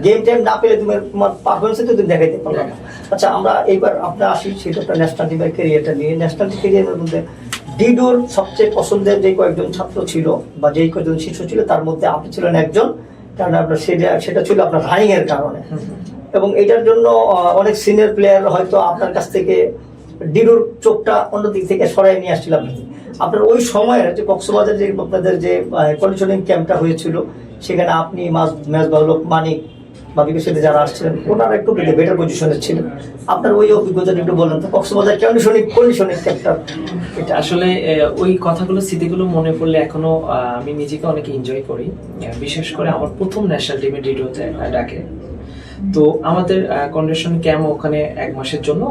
[SPEAKER 1] গেম টাইম না পেলে তোমার পারফরম্যান্সে তো তুমি দেখাইতে পারবে না। আচ্ছা, আমরা এইবার আপনার আসি সেটা একটা ন্যাশনাল টিমের ক্যারিয়ারটা নিয়ে। ন্যাশনাল ক্যারিয়ারের মধ্যে ডিডোর সবচেয়ে পছন্দের যে কয়েকজন ছাত্র ছিল বা যেই কয়েকজন শিশু ছিল, তার মধ্যে আপনি ছিলেন একজন, কারণ আপনার সেটা ছিল আপনার রানিং এর কারণে, এবং এটার জন্য অনেক সিনিয়র প্লেয়ার হয়তো আপনার কাছ থেকে ডিডোর চোখটা অন্য দিক থেকে সরাই নিয়ে আসছিল। আপনার ওই সময়ের যে কক্সবাজার যে আপনাদের যে কন্ডিশনিং ক্যাম্পটা হয়েছিল, সেখানে আপনি মেজবাউল মানিক বা বিদেশিতে যারা আসছিলেন, ওনারা একটু বেটার পজিশনে ছিলেন। আপনার ওই অভিজ্ঞতাটা একটু বলেন তো, কক্সবাজার কন্ডিশনিং ক্যাম্পটা।
[SPEAKER 2] এটা আসলে ওই কথাগুলো, স্মৃতিগুলো মনে পড়লে এখনো আমি নিজেকে অনেক এনজয় করি। বিশেষ করে আমার প্রথম ন্যাশনাল টিমে ডিডোতে ডাকে, তো আমাদের কন্ডিশন ক্যাম্প ওখানে 1 মাসের জন্য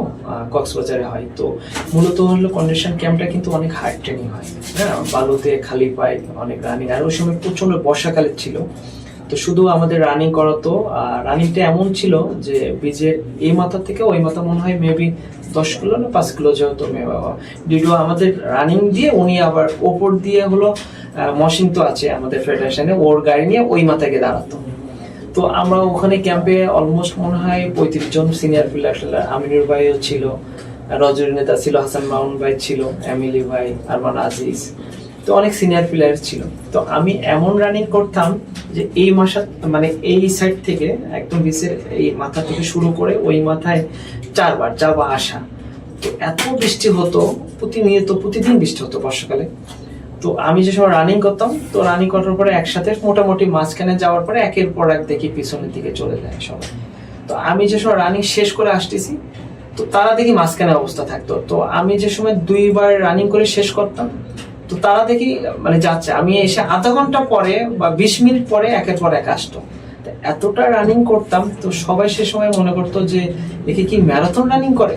[SPEAKER 2] কক্সবাজারে হয়। তো মূলত হলো কন্ডিশন ক্যাম্পটা কিন্তু অনেক হার্ড ট্রেনিং হয়, হ্যাঁ, বালুতে খালি পায়, অনেক রানিং। আর ওই সময় প্রচন্ড বর্ষাকালে ছিল, তো শুধু আমাদের রানিং করাতো। রানিংটা এমন ছিল যে ব্রিজের এই মাথা থেকে ওই মাথা মনে হয় মেবি 10 কিলো না 5 কিলো, যেহেতু ডিডো আমাদের রানিং দিয়ে, উনি আবার ওপর দিয়ে হলো মশিন তো আছে আমাদের ফেডারেশনে, ওর গাড়ি নিয়ে ওই মাথায় গিয়ে দাঁড়াতো। তো আমরা ওখানে ক্যাম্পে অলমোস্ট মনে হয় 35 জন সিনিয়র প্লেয়ার, আমিনুর ভাইও ছিল, রজনী নেতা ছিল, হাসান মাউন ভাই ছিল, এমিলি ভাই, আরমান আজিজ, তো অনেক সিনিয়র প্লেয়ার ছিল। তো আমি এমন রানিং করতাম যে এই মাসা মানে এই সাইড থেকে একদম বিচের এই মাথা থেকে শুরু করে ওই মাথায় 4 বার যাওয়া আসা। তো এত বৃষ্টি হতো, প্রতিদিন বৃষ্টি হতো বর্ষাকালে। তো আমি যে সময় রানিং করতাম, তো রানিং করার পরে একসাথে মোটামুটি মাঝখানে যাওয়ার পরে একের পর এক দেখি পিছনের দিকে চলে যায় সবাই। তো আমি যে সময় রানিং শেষ করে আসতেছি, তো তারা দেখি মাঝখানে অবস্থা থাকতো। তো আমি যে সময় 2 বার রানিং করে শেষ করতাম, তো তারা দেখি মানে যাচ্ছে, আমি এসে আধা ঘন্টা পরে বা 20 মিনিট পরে একের পর এক আসতো। এতটা রানিং করতাম, তো সবাই সে সময় মনে করতো যে একে কি ম্যারাথন রানিং করে,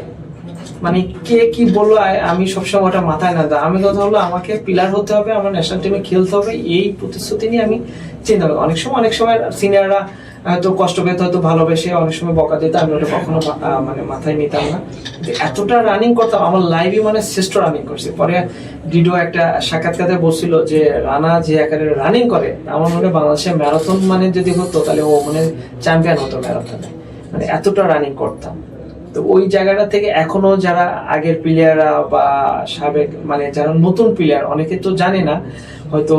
[SPEAKER 2] মানে কে কি বললো আমি সবসময় ওটা মাথায় না দেয়। আমি কথা হলো আমাকে প্লেয়ার হতে হবে, আমার ন্যাশনাল টিমে খেলতে হবে, এই প্রতিশ্রুতি নিয়ে আমি চিন্তা করি। অনেক সময় সিনিয়ররা হয়তো কষ্ট পেতে, হয়তো ভালোবেসে অনেক সময় বকা দিতে, আমি ওটা কখনো মানে মাথায় নিতাম না। এতটা রানিং করতাম, আমার লাইফে মানে শ্রেষ্ঠ রানিং করছে। পরে ডিডো একটা সাক্ষাৎকারে বলছিল যে রানা যে আকারে রানিং করে, আমার মনে হয় বাংলাদেশে ম্যারাথন মানে যদি হতো তাহলে ও মানে চ্যাম্পিয়ন হতো ম্যারাথনে, মানে এতটা রানিং করতাম। তো ওই জায়গাটা থেকে এখনো যারা আগের প্লেয়াররা বা সাবেক মানে যারা নতুন প্লেয়ার, অনেকে তো জানে না, হয়তো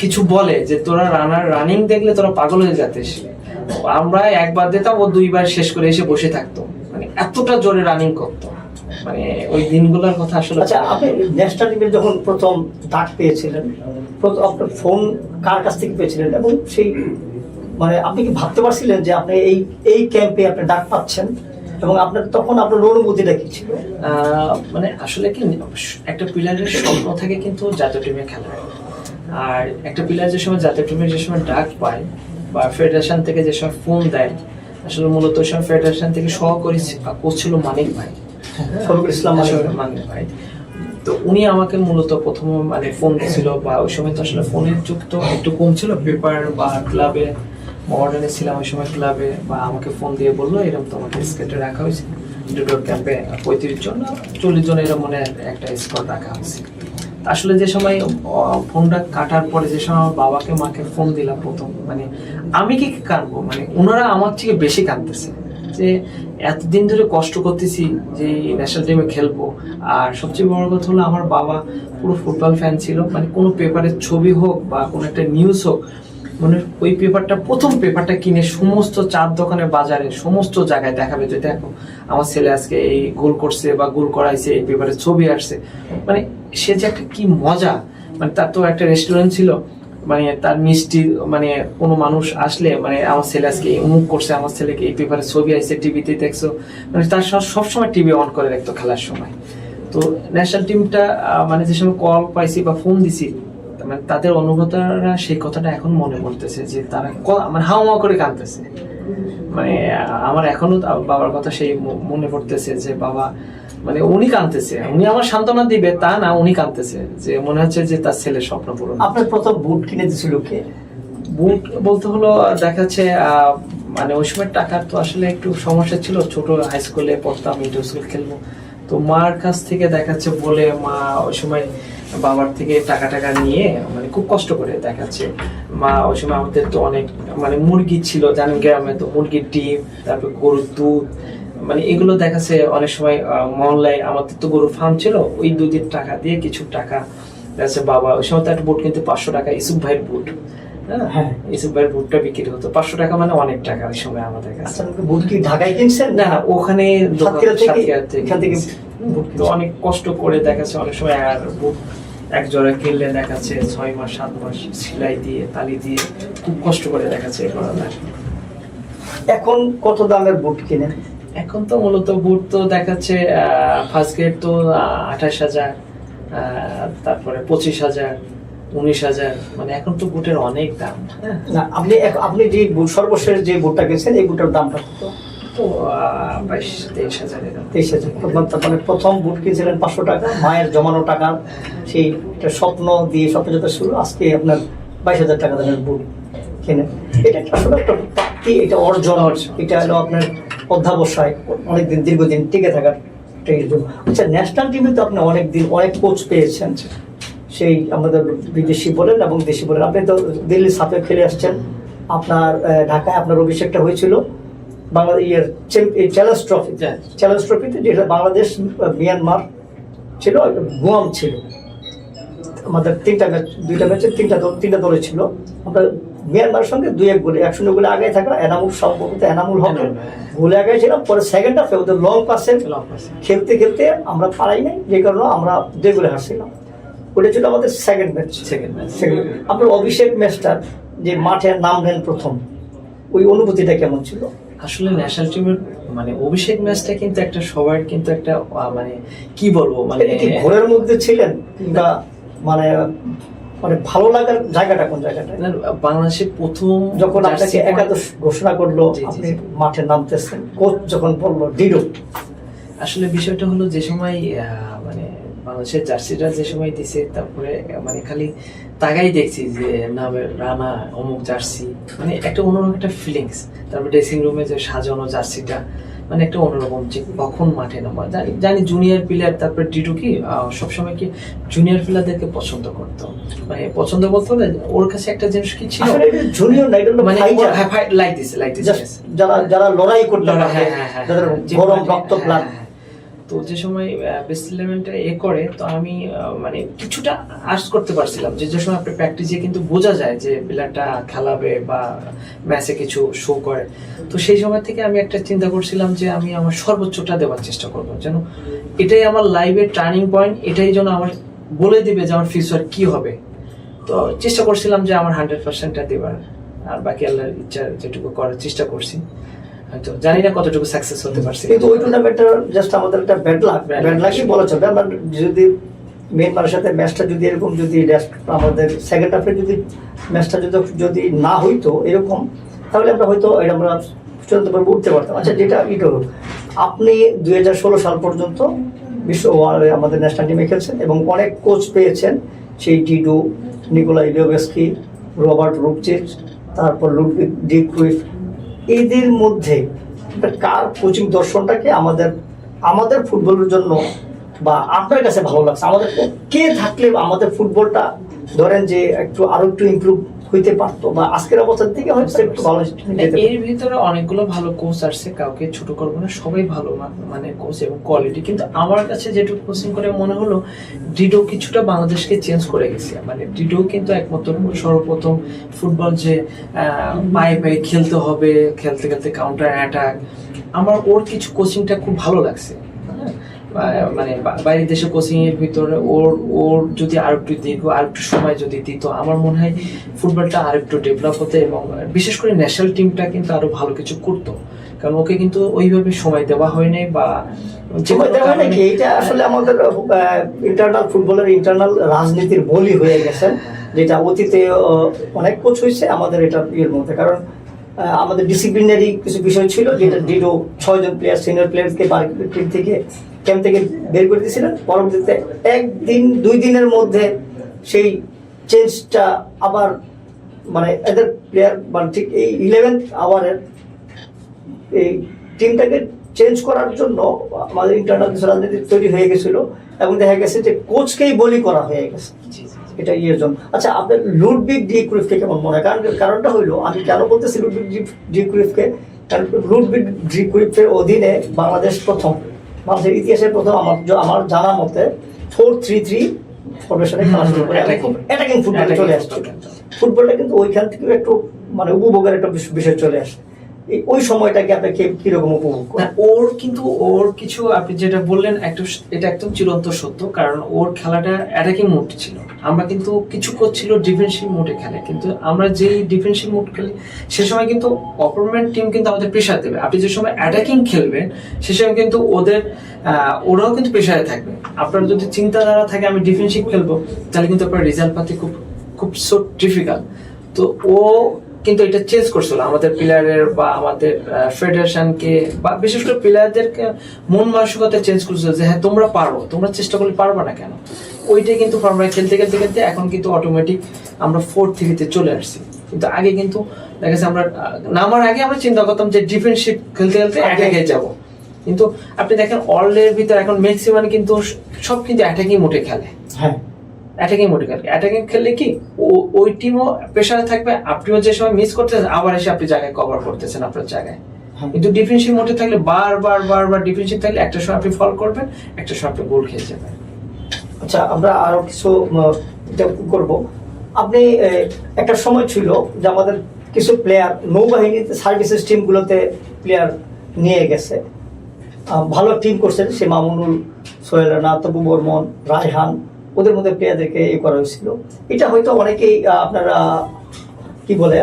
[SPEAKER 2] কিছু বলে যে তোরা রানিং দেখলে তোরা পাগল হয়ে যাতিস। আমরা একবার দিতাম, ও দুইবার শেষ করে এসে বসে থাকতো, মানে এতটা জোরে রানিং করতো। মানে ওই দিনগুলোর কথা আসলে।
[SPEAKER 1] আচ্ছা, আপনি ন্যাশনাল টিমে যখন প্রথম ডাক পেয়েছিলেন, আপনার ফোন কার কাছ থেকে পেয়েছিলেন, এবং সেই মানে আপনি কি ভাবতে পারছিলেন যে আপনি এই ক্যাম্পে আপনি ডাক পাচ্ছেন, এবং আপনার তখন আপনার অনুভূতিটা কি ছিল?
[SPEAKER 2] মানে আসলে কি, একটা প্লেয়ারের স্বপ্ন থাকে কিন্তু জাতীয় টিমে খেলা, আর একটা প্লেয়ার যে সময় জাতীয় টিমে যে সময় ডাক পায় বা ফেডারেশন থেকে যে সময় ফোন দেয়, আসলে মূলত ওই সময় ফেডারেশন থেকে সহকারী কোচ ছিল মানিক ভাই,
[SPEAKER 1] শফিকুল ইসলাম
[SPEAKER 2] মানিক ভাই। তো উনি আমাকে মূলত প্রথম মানে ফোন দিয়েছিল, বা ওই সময় তো আসলে ফোনের যুগ তো একটু কম ছিল, পেপার বা ক্লাবে মডার্নে ছিলাম ওই সময় ক্লাবে, বা আমাকে ফোন দিয়ে বললো এরকম তোমাকে স্কেটে রাখা হয়েছে দুটো ক্যাম্পে 35 জন 40 জন এরকম মনে একটা স্কোয়াড রাখা হয়েছে। আসলে যে সময় ফোনটা কাটার পরে যে সময় আমার বাবাকে মাকে ফোন দিলাম প্রথম, মানে আমি কি কাঁদবো, মানে ওনারা আমার থেকে বেশি কাঁদতেছে যে এতদিন ধরে কষ্ট করতেছি যে ন্যাশনাল টিমে খেলবো। আর সবচেয়ে বড় কথা হলো আমার বাবা পুরো ফুটবল ফ্যান ছিল, মানে কোনো পেপারের ছবি হোক বা কোনো একটা নিউজ হোক, মানে ওই পেপারটা প্রথম পেপারটা কিনে সমস্ত চার দোকানে বাজারে সমস্ত জায়গায় দেখাবে যে দেখো আমার ছেলে আজকে এই গোল করছে বা গোল করাইছে, এই পেপারের ছবি আসছে। মানে সে যে একটা কি মজা, মানে তার তো একটা রেস্টুরেন্ট ছিল, মানে তার মিষ্টি, মানে কোনো মানুষ আসলে মানে আমার ছেলে আজকে অমুক করছে, আমার ছেলেকে এই পেপারের ছবি আসছে, টিভিতে দেখছো, মানে তার সবসময় টিভি অন করে রাখতো খেলার সময়। তো ন্যাশনাল টিমটা মানে যে সময় কল পাইছি বা ফোন দিছি, মানে তাদের অনুভূতিরা সেই কথাটা এখন মনে পড়তেছে যে তারা মানে হাওয়া করে কাঁদতেছে। মানে আমার এখনো বাবার কথা সেই মনে পড়তেছে যে বাবা মানে উনি কাঁদতেছে, উনি আমার সান্ত্বনা দিবে তা না, উনি কাঁদতেছে যে মনে হচ্ছে যে তার ছেলের স্বপ্ন পূরণ।
[SPEAKER 1] আপনার প্রথম বুট কিনে দিয়েছিল কে?
[SPEAKER 2] বুট বলতে হলো দেখা যাচ্ছে মানে ওই সময় টাকার তো আসলে একটু সমস্যা ছিল, ছোট হাই স্কুলে পড়তাম, ইন্টার স্কুল খেলবো, তো মার কাছ থেকে দেখাচ্ছে বলে মা ওই সময় বাবার থেকে টাকা নিয়ে মানে খুব কষ্ট করে দেখাচ্ছে। মা ওই সময় আমাদের তো অনেক মানে মুরগি ছিল, জানেন গ্রামে তো মুরগির ডিম, তারপর গরুর দুধ, মানে এগুলো দেখাচ্ছে অনেক সময় মহল্লায় আমাদের তো গরুর ফার্ম ছিল, ওই দুধের টাকা দিয়ে কিছু টাকা দেখাচ্ছে বাবা ওই সময় তো একটা বুট কিনতে 500 টাকা, ইসুফ ভাইয়ের বুট, হ্যাঁ ইসুফ ভাইয়ের বুটটা বিক্রি হতো 500 টাকা, মানে অনেক টাকা ওই সময় আমাদের কাছে।
[SPEAKER 1] বুট কি ঢাকায় কিনছেন?
[SPEAKER 2] না ওখানে
[SPEAKER 1] থেকে
[SPEAKER 2] তো অনেক কষ্ট করে দেখাচ্ছে অনেক সময়, আর বুট এক জোড়া কিনলে দেখাচ্ছে 6 মাস 7 মাস সেলাই দিয়ে তালি দিয়ে খুব কষ্ট করে দেখাচ্ছে করা লাগে।
[SPEAKER 1] এখন কত দামের বুট কিনেন?
[SPEAKER 2] এখন তো মূলত বুট তো দেখাচ্ছে ফার্স্ট গ্রেড তো 28,000, তারপরে 25,000, 19,000, মানে এখন তো বুটের অনেক দাম।
[SPEAKER 1] না আপনি যে সর্বশেষ যে বুটটা কিনছেন এই বুটের দামটা কত?
[SPEAKER 2] তো 22-23,000 এরকম।
[SPEAKER 1] 23,000। মানে প্রথম বুট কিনছিলেন 500 টাকা, মায়ের জমানো টাকা, সেই স্বপ্ন দিয়ে স্বপ্ন যাতে শুরু, আজকে আপনার 22,000 টাকা দামের বুট কেনেন। এটা আসলে একটা প্রাপ্তি, এটা অর্জন, এটা হলো আপনার অধ্যাবসায়, অনেকদিন দীর্ঘদিন টিকে থাকার জন্য। আচ্ছা, ন্যাশনাল টিমে তো আপনি অনেকদিন অনেক কোচ পেয়েছেন, সেই আমাদের বিদেশি বলেন এবং দেশি বলেন। আপনি তো দিল্লি সাপে খেলে আসছেন, আপনার ঢাকায় আপনার অভিষেকটা হয়েছিল বাংলাদেশ চ্যালেঞ্জ ট্রফিতে, যেটা বাংলাদেশ মিয়ানমার ছিল, গুয়াম ছিল, আমাদের দুইটা ম্যাচে তিনটা দলে ছিল। আমরা মিয়ানমারের সঙ্গে 2-1 গোলে 1-0 গোলে আগে থাকা এনামুল হক গোলে আগে ছিলাম। পরে সেকেন্ড হাফে ওদের লং পাসে খেলতে আমরা পারাই নাই, যে কারণে আমরা 2 গোলে হারছিলাম। ওটা ছিল আমাদের সেকেন্ড ম্যাচ। আপনার অভিষেক ম্যাচটা যে মাঠে নামলেন প্রথম, ওই অনুভূতিটা কেমন ছিল?
[SPEAKER 2] আসলে ন্যাশনাল টিমের মানে অভিষেক ম্যাচটা কিন্তু একটা সবার কিন্তু একটা মানে কি বলবো, মানে
[SPEAKER 1] ঘরের মধ্যে ছিলেন কিংবা মানে মানে ভালো লাগার জায়গাটা কোন জায়গাটা?
[SPEAKER 2] বাংলাদেশের প্রথম
[SPEAKER 1] যখন আপনাকে একাদশ ঘোষণা করলো,
[SPEAKER 2] জি, জি,
[SPEAKER 1] আপনি
[SPEAKER 2] জি।
[SPEAKER 1] মাঠে নামতেছেন, কোচ যখন বললো ডিডো,
[SPEAKER 2] আসলে বিষয়টা হলো যে সময় মানে বাংলাদেশের জার্সিটা যে সময় দিছে, তারপরে মানে খালি তাকাই দেখছি যে নামে রানা অমুক জার্সি, মানে একটা অন্যরকম একটা ফিলিংস। তারপরে ড্রেসিং রুমে যে সাজানো জার্সিটা, মানে একটা অন্যরকম যে কখন মাঠে নামা। জানি জুনিয়র প্লেয়ার, তারপরে ডিডু কি সবসময় কি জুনিয়র প্লেয়ারদেরকে পছন্দ করতো, মানে পছন্দ বলতে হলে ওর কাছে একটা জিনিস কি ছিল,
[SPEAKER 1] আসলে জুনিয়র না, এটা হলো
[SPEAKER 2] মানে
[SPEAKER 1] ফাইটার,
[SPEAKER 2] লাইক দিস
[SPEAKER 1] Just যারা যারা লড়াই করতে পারে, যাদের
[SPEAKER 2] যে
[SPEAKER 1] গরম
[SPEAKER 2] মানে,
[SPEAKER 1] রক্ত প্লান।
[SPEAKER 2] তো যে সময় বেস্ট ইলেভেনটা করে, তো আমি মানে কিছুটা আর্টস করতে পারছিলাম যে সময় আপনি প্র্যাকটিসে কিন্তু বোঝা যায় যে প্লেয়ারটা খেলাবে বা ম্যাচে কিছু শো করে। তো সেই সময় থেকে আমি একটা চিন্তা করছিলাম যে আমি আমার সর্বোচ্চটা দেওয়ার চেষ্টা করবো, যেন এটাই আমার লাইফের টার্নিং পয়েন্ট, এটাই যেন আমার বলে দিবে যে আমার ফিউচার কি হবে। তো চেষ্টা করছিলাম যে আমার 100%টা দেবার, আর বাকি আল্লাহর ইচ্ছা যেটুকু করার চেষ্টা করছি। হয়তো জানি না কতটুকু সাকসেস হতে পারছি,
[SPEAKER 1] কিন্তু ওই টুর্নামেন্টটা জাস্ট আমাদের একটা ব্যাড লাকই বলা চলবে। আমরা যদি মিয়ানমারের সাথে ম্যাচটা যদি এরকম যদি আমাদের সেকেন্ড হাফে যদি ম্যাচটা যদি না হইতো এরকম, তাহলে আমরা হয়তো এটা আমরা চূড়ান্ত পর্বে উঠতে পারতাম। আচ্ছা, যেটা হলো, আপনি 2016 সাল পর্যন্ত বিশ্ব আমাদের ন্যাশনাল টিমে খেলছেন এবং অনেক কোচ পেয়েছেন, সেই ডিডো, নিকোলাই লিওভস্কি, রবার্ট রুপচিচ, তারপর লুডভিগ ডি ক্রুইফ। এদের মধ্যে কার কোচিং দর্শনটাকে আমাদের ফুটবলের জন্য বা আপনার কাছে ভালো লাগছে? আমাদের কে থাকলে আমাদের ফুটবলটা ধরেন যে আরো একটু ইমপ্রুভ হইতে পারতো, বা আজকের অবস্থার থেকে হয়তো একটু ভালো যেতে
[SPEAKER 2] এর ভিতরে অনেকগুলো ভালো কোচ আসছে, কাউকে ছোট করবো না, সবাই ভালো মানে কোচ এবং কোয়ালিটি। কিন্তু আমার কাছে যেটুকু কোচিং করে মনে হলো, ডিডো কিছুটা বাংলাদেশকে চেঞ্জ করে গেছে। মানে ডিডো কিন্তু একমাত্র সর্বপ্রথম ফুটবল যে পায়ে পায়ে খেলতে হবে, খেলতে খেলতে কাউন্টার অ্যাটাক, আমার ওর কিছু কোচিংটা খুব ভালো লাগছে। মানে বাইরের দেশে কোচিং এর ভিতরে ওর যদি আর একটু দীর্ঘ আর একটু সময় যদি দিত, আমার মনে হয় ফুটবলটা আর একটু ডেভেলপ হতো, এবং বিশেষ করে ন্যাশনাল টিমটা কিন্তু আরো ভালো কিছু করতো। কারণ ওকে কিন্তু ওইভাবে সময় দেওয়া হয়নি, বা
[SPEAKER 1] নাকি এটা আসলে আমাদের ইন্টারনাল ফুটবলের ইন্টারনাল রাজনীতির বলি হয়ে গেছে, যেটা অতীতে অনেক কোচ হয়েছে আমাদের এটা ইয়ের মধ্যে। কারণ আমাদের ডিসিপ্লিনারি কিছু বিষয় ছিল, যেটা ডিডো 6 জন প্লেয়ার সিনিয়র প্লেয়ারকে টিম থেকে ক্যাম্প থেকে বের করে দিয়েছিলেন। পরবর্তীতে 1-2 দিনের মধ্যে সেই চেঞ্জটা আবার, মানে এদের প্লেয়ার মানে ঠিক এই 11th আওয়ারের এই টিমটাকে চেঞ্জ করার জন্য আমাদের ইন্টারনাল কিছু রাজনীতি তৈরি হয়ে গেছিল, এবং দেখা গেছে যে কোচকেই বলি করা হয়ে গেছে এটা ইয়ের জন্য। আচ্ছা, আপনার লুডভিগ ডি ক্রুইফকে কেমন মনে হয়? কারণটা হইলো, আমি কেন বলতেছি লুডভিগ ডি ক্রুইফকে, কারণ লুডভিগ ডি ক্রুইফের অধীনে বাংলাদেশের ইতিহাসে প্রথম আমার জানা মতে 4-3-3 ফরমেশনে খেলা শুরু করে, অ্যাটাকিং ফুটবলে চলে আসছে। ফুটবলটা কিন্তু ওইখান থেকে একটু মানে উপভোগের একটা বিষয় চলে আসে। ওই সময়টাকে আপনি কিরকম উপভোগ করেন?
[SPEAKER 2] ওর কিছু আপনি যেটা বললেন এটা একদম চিরন্তন সত্য, কারণ ওর খেলাটা অ্যাটাকিং মোড ছিল। আমরা কিন্তু কিছু কোচ ছিল ডিফেন্সিভ মোডে খেলে, কিন্তু আমরা যেই ডিফেন্সিভ মোড খেলি সে সময় কিন্তু অপোনেন্ট টিম কিন্তু আমাদের প্রেসার দেবে। আপনি যে সময় অ্যাটাকিং খেলবেন সে সময় কিন্তু ওরাও কিন্তু প্রেসারে থাকবে। আপনার যদি চিন্তাধারা থাকে আমি ডিফেন্সিভ খেলবো, তাহলে কিন্তু আপনার রেজাল্ট পাতে খুব খুব সো ডিফিকাল্ট। তো ও কিন্তু এটা চেঞ্জ করছিল আমাদের প্লেয়ারের বা আমাদের ফেডারেশনকে, বা বিশেষ করে প্লেয়ারদেরকে মন মানসিকতা চেঞ্জ করছিল যে হ্যাঁ তোমরা পারো, তোমরা চেষ্টা করলে পারবা না কেন। ওইটাই কিন্তু আমরা খেলতে খেলতে খেলতে এখন কিন্তু অটোমেটিক আমরা 4-3-তে চলে আসছি। কিন্তু আগে কিন্তু দেখা যাচ্ছে আমরা নামার আগে আমরা চিন্তা করতাম যে ডিফেন্সিভ খেলতে খেলতে অ্যাটাকে যাবো, কিন্তু আপনি দেখেন অলের ভিতরে এখন ম্যাক্সিমাম কিন্তু সব কিন্তু অ্যাটাকিং মোডে খেলে।
[SPEAKER 1] হ্যাঁ,
[SPEAKER 2] অ্যাটাকিং মোডে খেলে, অ্যাটাকিং খেললে কি ওই টিমও প্রেসারে থাকবে, আপনিও যে সময় মিস করতেছেন আবার এসে আপনি জায়গায় কভার করতেছেন আপনার জায়গায়। কিন্তু ডিফেন্সিভ মোডে থাকলে বারবার ডিফেন্সিভ থাকলে একটা সময় আপনি ফল করবেন, একটা সময় আপনি গোল খেয়ে যাবেন।
[SPEAKER 1] আচ্ছা, আমরা আরো কিছু করব। আপনি একটা সময় ছিল যে আমাদের কিছু প্লেয়ার নৌবাহিনীতে সার্ভিসেস টিমগুলোতে প্লেয়ার নিয়ে গেছে, ভালো টিম করছেন, সে মামুনুল, সোহেল রানা, তবু বর্মন, রায়হান, ওদের মধ্যে প্লেয়ারদেরকে করা হয়েছিল। এটা হয়তো অনেকেই আপনারা কি বলে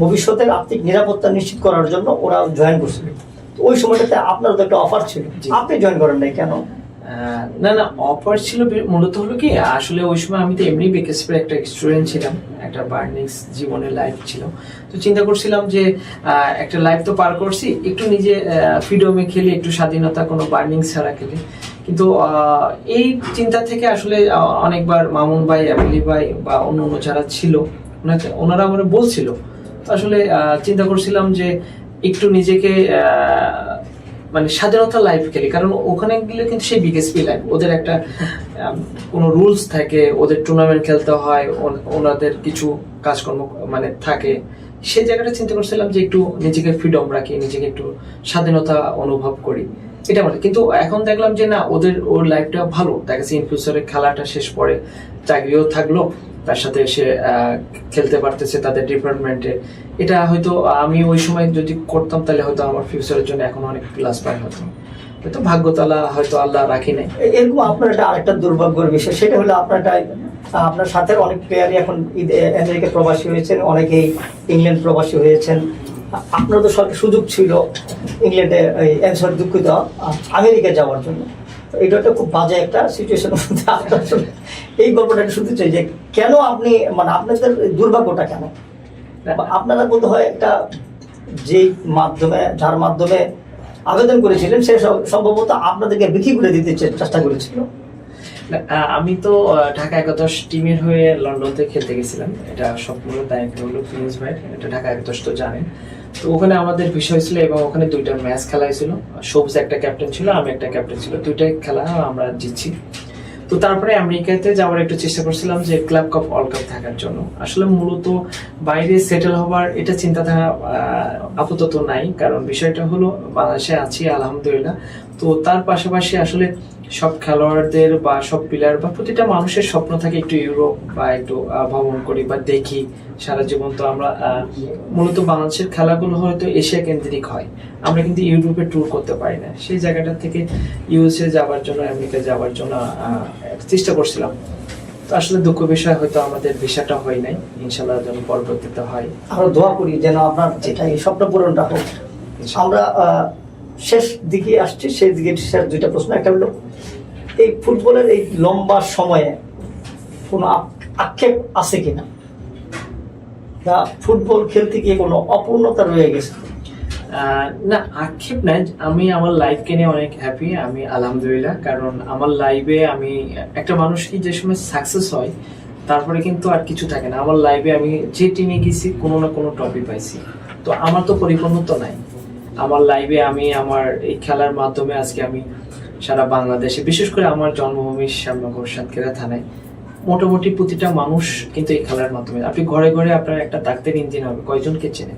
[SPEAKER 1] ভবিষ্যতের আর্থিক নিরাপত্তা নিশ্চিত করার জন্য ওরা জয়েন করছিল। ওই সময়টাতে আপনার তো একটা অফার ছিল, আপনি জয়েন করেন নাই কেন?
[SPEAKER 2] না না, অফার ছিল মূলত হলো কি, আসলে ওই সময় আমি তো এমনি বিকেএসপির একটা স্টুডেন্ট ছিলাম, একটা বার্নিংস জীবনের লাইফ ছিল। তো চিন্তা করছিলাম যে একটা লাইফ তো পার করছি, একটু নিজে ফ্রিডমে খেলি, একটু স্বাধীনতা, কোনো বার্নিং ছাড়া খেলি। কিন্তু এই চিন্তা থেকে আসলে অনেকবার মামুন ভাই, আমিলি ভাই বা অন্য অন্য যারা ছিল ওনারা আমার বলছিল, তো আসলে চিন্তা করছিলাম যে একটু নিজেকে মানে স্বাধীনতা লাইফ খেলি, কারণ ওখানে গেলে কিন্তু সেই বিকেএসপি লাইফ, ওদের একটা কোনো রুলস থাকে, ওদের টুর্নামেন্ট খেলতে হয়, ওনাদের কিছু কাজকর্ম মানে থাকে। সেই জায়গাটা চিন্তা করছিলাম যে একটু নিজেকে ফ্রিডম রাখি, নিজেকে একটু স্বাধীনতা অনুভব করি, এটা মানে। কিন্তু এখন দেখলাম যে না, ওর লাইফটা ভালো, দেখা যাচ্ছে ইন ফিউচারে খেলাটা শেষ পরে চাকরিও থাকলো, তার সাথে সে খেলতে পারতেছে তাদের ডিপার্টমেন্টে। এটা হয়তো আমি ওই সময় যদি করতাম তাহলে হয়তো আমার ফিউচারের জন্য এখন অনেক প্লাস পয়েন্ট হতো, হয়তো ভাগ্যতালা হয়তো আল্লাহ রাখি নাই।
[SPEAKER 1] এরকম আপনার একটা আরেকটা দুর্ভাগ্যের বিষয়, সেটা হলো আপনার সাথে অনেক প্লেয়ারই এখন আমেরিকা প্রবাসী হয়েছেন, অনেকেই ইংল্যান্ড প্রবাসী হয়েছেন। আপনার তো সুযোগ ছিল ইংল্যান্ডে, দুঃখিত, আমেরিকা যাওয়ার জন্য। এটা একটা খুব বাজে একটা সিচুয়েশন। এই গল্পটা শুনতে চাই যে কেন আপনি, মানে আপনাদের দুর্ভাগ্যটা কেন? আপনারা বোধ হয় একটা যার মাধ্যমে আবেদন করেছিলেন, সে সম্ভবত আপনাদেরকে বিক্রি করে দিতে চেষ্টা করেছিল।
[SPEAKER 2] আমি তো ঢাকা 11 টিমের হয়ে লন্ডনতে খেলতে গেছিলাম, এটা সম্পূর্ণ দায়িত্ব হলো ফিনিশ ভাই, এটা ঢাকা 11 তো জানেন। তো ওখানে আমাদের বিষয় ছিল এবং ওখানে 2টা ম্যাচ খেলা হয়েছিল, সবুজ একটা ক্যাপ্টেন ছিল, আমি একটা ক্যাপ্টেন ছিল, 2টাই খেলা আমরা জিতছি। তো তারপরে আমেরিকাতে যাওয়ার একটু চেষ্টা করছিলাম যে ক্লাব কাপ, ওয়ার্ল্ড কাপ থাকার জন্য। আসলে মূলত বাইরে সেটেল হবার এটা চিন্তাধারা আপাতত নাই, কারণ বিষয়টা হলো বাংলাদেশে আছি আলহামদুলিল্লাহ। তো তার পাশাপাশি আসলে সব খেলোয়াড়দের বা সব প্লেয়ার বা প্রতিটা মানুষের স্বপ্ন থাকে একটু ইউরোপ বা একটু ভ্রমণ করি বা দেখি সারা জীবন। তো আমরা মূলত বাংলাদেশের খেলাগুলো হয়তো এশিয়া কেন্দ্রিক হয়, আমরা কিন্তু ইউরোপে ট্যুর করতে পারি না। সেই জায়গাটা থেকে ইউএসএ যাওয়ার জন্য, আমেরিকা যাওয়ার জন্য চেষ্টা করছিলাম। তো আসলে দুঃখ বিষয় হয়তো আমাদের ভিসাটা হয় নাই, ইনশাল্লাহ যেন পরবর্তীতে হয়।
[SPEAKER 1] আমরা দোয়া করি যেন আপনার এই স্বপ্ন পূরণটা হোক। আমরা শেষ দিকে আসছি, সেই দিকে শেষ 2টা প্রশ্ন। একটা হলো এই ফুটবলের এই লম্বা সময়ে কোনো আক্ষেপ আছে কিনা, ফুটবল খেলতে গিয়ে কোনো অপূর্ণতা রয়ে গেছে?
[SPEAKER 2] না, আক্ষেপ নাই, আমি আমার লাইফকে নিয়ে অনেক হ্যাপি, আমি আলহামদুলিল্লাহ। কারণ আমার লাইফে আমি একটা মানুষ কি যে সময় সাকসেস হয় তারপরে কিন্তু আর কিছু থাকে না। আমার লাইফে আমি যে টিমে গেছি কোনো না কোনো ট্রফি পাইছি, তো আমার তো পরিপূর্ণতা নাই। আমার লাইফে আমি আমার এই খেলার মাধ্যমে আজকে আমি সারা বাংলাদেশে, বিশেষ করে আমার জন্মভূমি শ্যামনগর সাতক্ষীরা থানায় মোটামুটি প্রতিটা মানুষ কিন্তু এই খেলার মাধ্যমে, আপনি ঘরে ঘরে আপনার একটা ডাক্তার ইঞ্জিন হবে, কয়জনকে চেনে?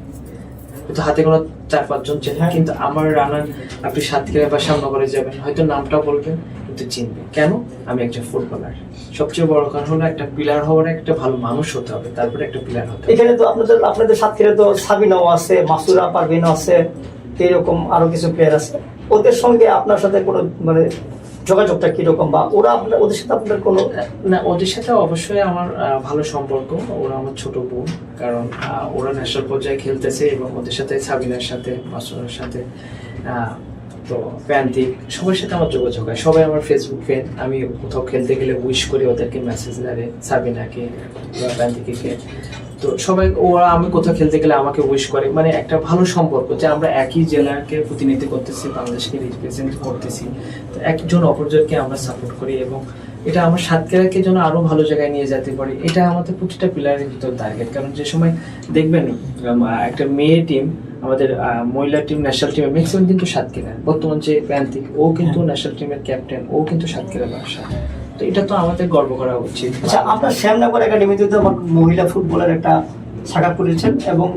[SPEAKER 2] হয়তো হাতে কোনো 4-5 জন চেনে, কিন্তু আমার রানার আপনি সাতক্ষীরা বা শ্যামনগরে যাবেন, হয়তো নামটা বলবেন কিন্তু চিনবে। কেন? আমি একজন ফুটবলার। সবচেয়ে বড় কারণ হলো একটা প্লেয়ার হওয়ার একটা ভালো মানুষ হতে হবে, তারপরে একটা প্লেয়ার হতে হবে।
[SPEAKER 1] এখানে তো আপনাদের সাতক্ষীরা তো সাবিনাও আছে, মাসুরা পারভিনও আছে, এরকম আরো কিছু প্লেয়ার আছে। ওদের সঙ্গে আপনার সাথে কোনো মানে যোগাযোগটা কিরকম, বা ওদের সাথে আপনাদের কোনো?
[SPEAKER 2] না, ওদের সাথে অবশ্যই আমার ভালো সম্পর্ক, ওরা আমার ছোট বোন, কারণ ওরা ন্যাশনাল পর্যায়ে খেলতেছে এবং ওদের সাথে সাবিনার সাথে, মাসুরার সাথে, তো প্যান্তিক, সবার সাথে আমার যোগাযোগ হয়। সবাই আমার ফেসবুক ফ্রেন্ড, আমি কোথাও খেলতে গেলে উইশ করি ওদেরকে, মেসেজ দেয় সাবিনাকে বা প্যান্তিকে। তো সবাই, ওরা আমি কোথাও খেলতে গেলে আমাকে উইশ করে, মানে একটা ভালো সম্পর্ক যে আমরা একই জেলাকে প্রতিনিধিত্ব করতেছি, বাংলাদেশকে রিপ্রেজেন্ট করতেছি, তো একজন অপরজনকে আমরা সাপোর্ট করি এবং এটা আমার সাতক্ষীরাকে যেন আরো ভালো জায়গায় নিয়ে যেতে পারি, এটা আমাদের প্রতিটা প্লেয়ারের ভিতর টার্গেট। কারণ যে সময় দেখবেন একটা মেয়ে টিম, আমাদের মহিলা টিম ন্যাশনাল টিমের ম্যাক্সিমাম কিন্তু সাতক্ষীরা, বর্তমান যে প্যান্তিক ও কিন্তু ন্যাশনাল টিমের ক্যাপ্টেন, ও কিন্তু সাতক্ষীরা বাসা। তো এটা তো আমাদের গর্ব করা উচিত।
[SPEAKER 1] আচ্ছা, আপনার শ্যামনগর একাডেমিতে তো মহিলা ফুটবলের একটা শাখা করেছেন এবং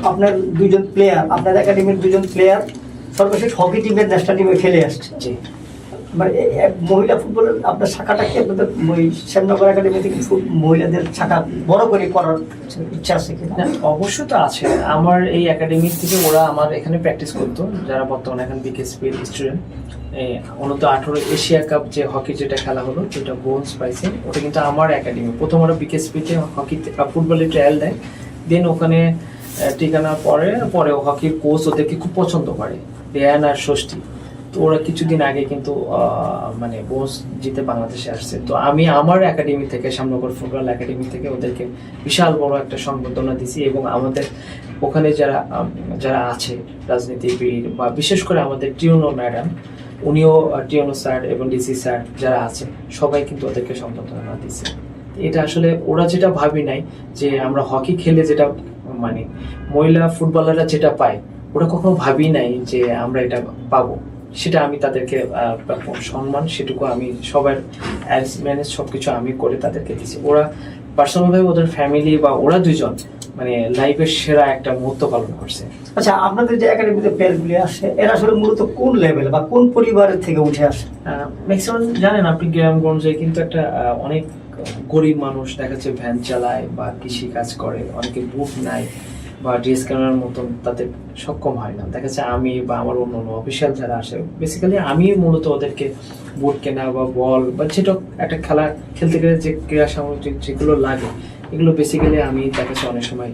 [SPEAKER 1] আপনার 2জন প্লেয়ার, আপনার একাডেমির 2জন প্লেয়ার সর্বশেষ হকি টিমের ন্যাশনাল টিমে খেলে আসছে। মানে মহিলা ফুটবলের আপনার শাখাটা কি আপনাদের শ্যামনগর একাডেমি থেকে মহিলাদের শাখা বড় করে করার ইচ্ছা আছে কিনা?
[SPEAKER 2] অবশ্যই তো আছে। আমার এই একাডেমি থেকে ওরা আমার এখানে প্র্যাকটিস করতো, যারা বর্তমানে এখন বিকেএসপির স্টুডেন্ট। 1918 এশিয়া কাপ যে হকি যেটা খেলা হলো, যেটা ব্রোঞ্জ পাইছে, ওটা কিন্তু আমার একাডেমি। প্রথম ওরা বিকেএসপিতে হকি ফুটবলের ট্রায়াল দেয়, দেন ওখানে ঠিকানা পরে হকির কোচ ওদেরকে খুব পছন্দ করে, রেয়ান আর ষষ্ঠী। তো ওরা কিছুদিন আগে কিন্তু মানে বোস জিতে বাংলাদেশে আসছে। তো আমি আমার একাডেমি থেকে, শ্যামনগর ফুটবল একাডেমি থেকে ওদেরকে বিশাল বড় একটা সংবর্ধনা দিছি, এবং আমাদের ওখানে যারা যারা আছে রাজনীতিবিদ বা বিশেষ করে আমাদের টিউনো ম্যাডাম, উনিও, টিউনো স্যার এবং ডিসি স্যার যারা আছে সবাই কিন্তু ওদেরকে সংবর্ধনা দিচ্ছে। এটা আসলে ওরা যেটা ভাবি নাই যে আমরা হকি খেলে যেটা মানে মহিলা ফুটবলাররা যেটা পায়, ওরা কখনো ভাবি নাই যে আমরা এটা পাবো। সেটা আমি তাদেরকে সম্মান সেটুকু আমি সবার ম্যানেজ সবকিছু আমি করে তাদেরকে দিচ্ছি। ওরা পার্সোনালভাবে ওদের ফ্যামিলি বা ওরা দুইজন মানে লাইফের সেরা একটা মুহূর্ত পালন করছে।
[SPEAKER 1] আচ্ছা, আপনাদের যে একাডেমিতে প্লেয়ারগুলি আসে এরা আসলে মূলত কোন লেভেল বা কোন পরিবারের থেকে উঠে আসে?
[SPEAKER 2] ম্যাক্সিমাম জানেন আপনি গ্রামগঞ্জে কিন্তু একটা অনেক গরিব মানুষ দেখা যাচ্ছে ভ্যান চালায় বা কৃষি কাজ করে, অনেকে বুট নাই বা ড্রেস কেনার মতন তাদের সক্ষম হয় না। দেখা যাচ্ছে আমি বা আমার অন্য অন্য অফিসিয়াল যারা আসে, বেসিক্যালি আমি মূলত ওদেরকে বুট কেনা বা বল বা যেটা একটা খেলা খেলতে গেলে যে ক্রীড়া সামগ্রী যেগুলো লাগে, এগুলো বেসিক্যালি আমি দেখা যাচ্ছে অনেক সময়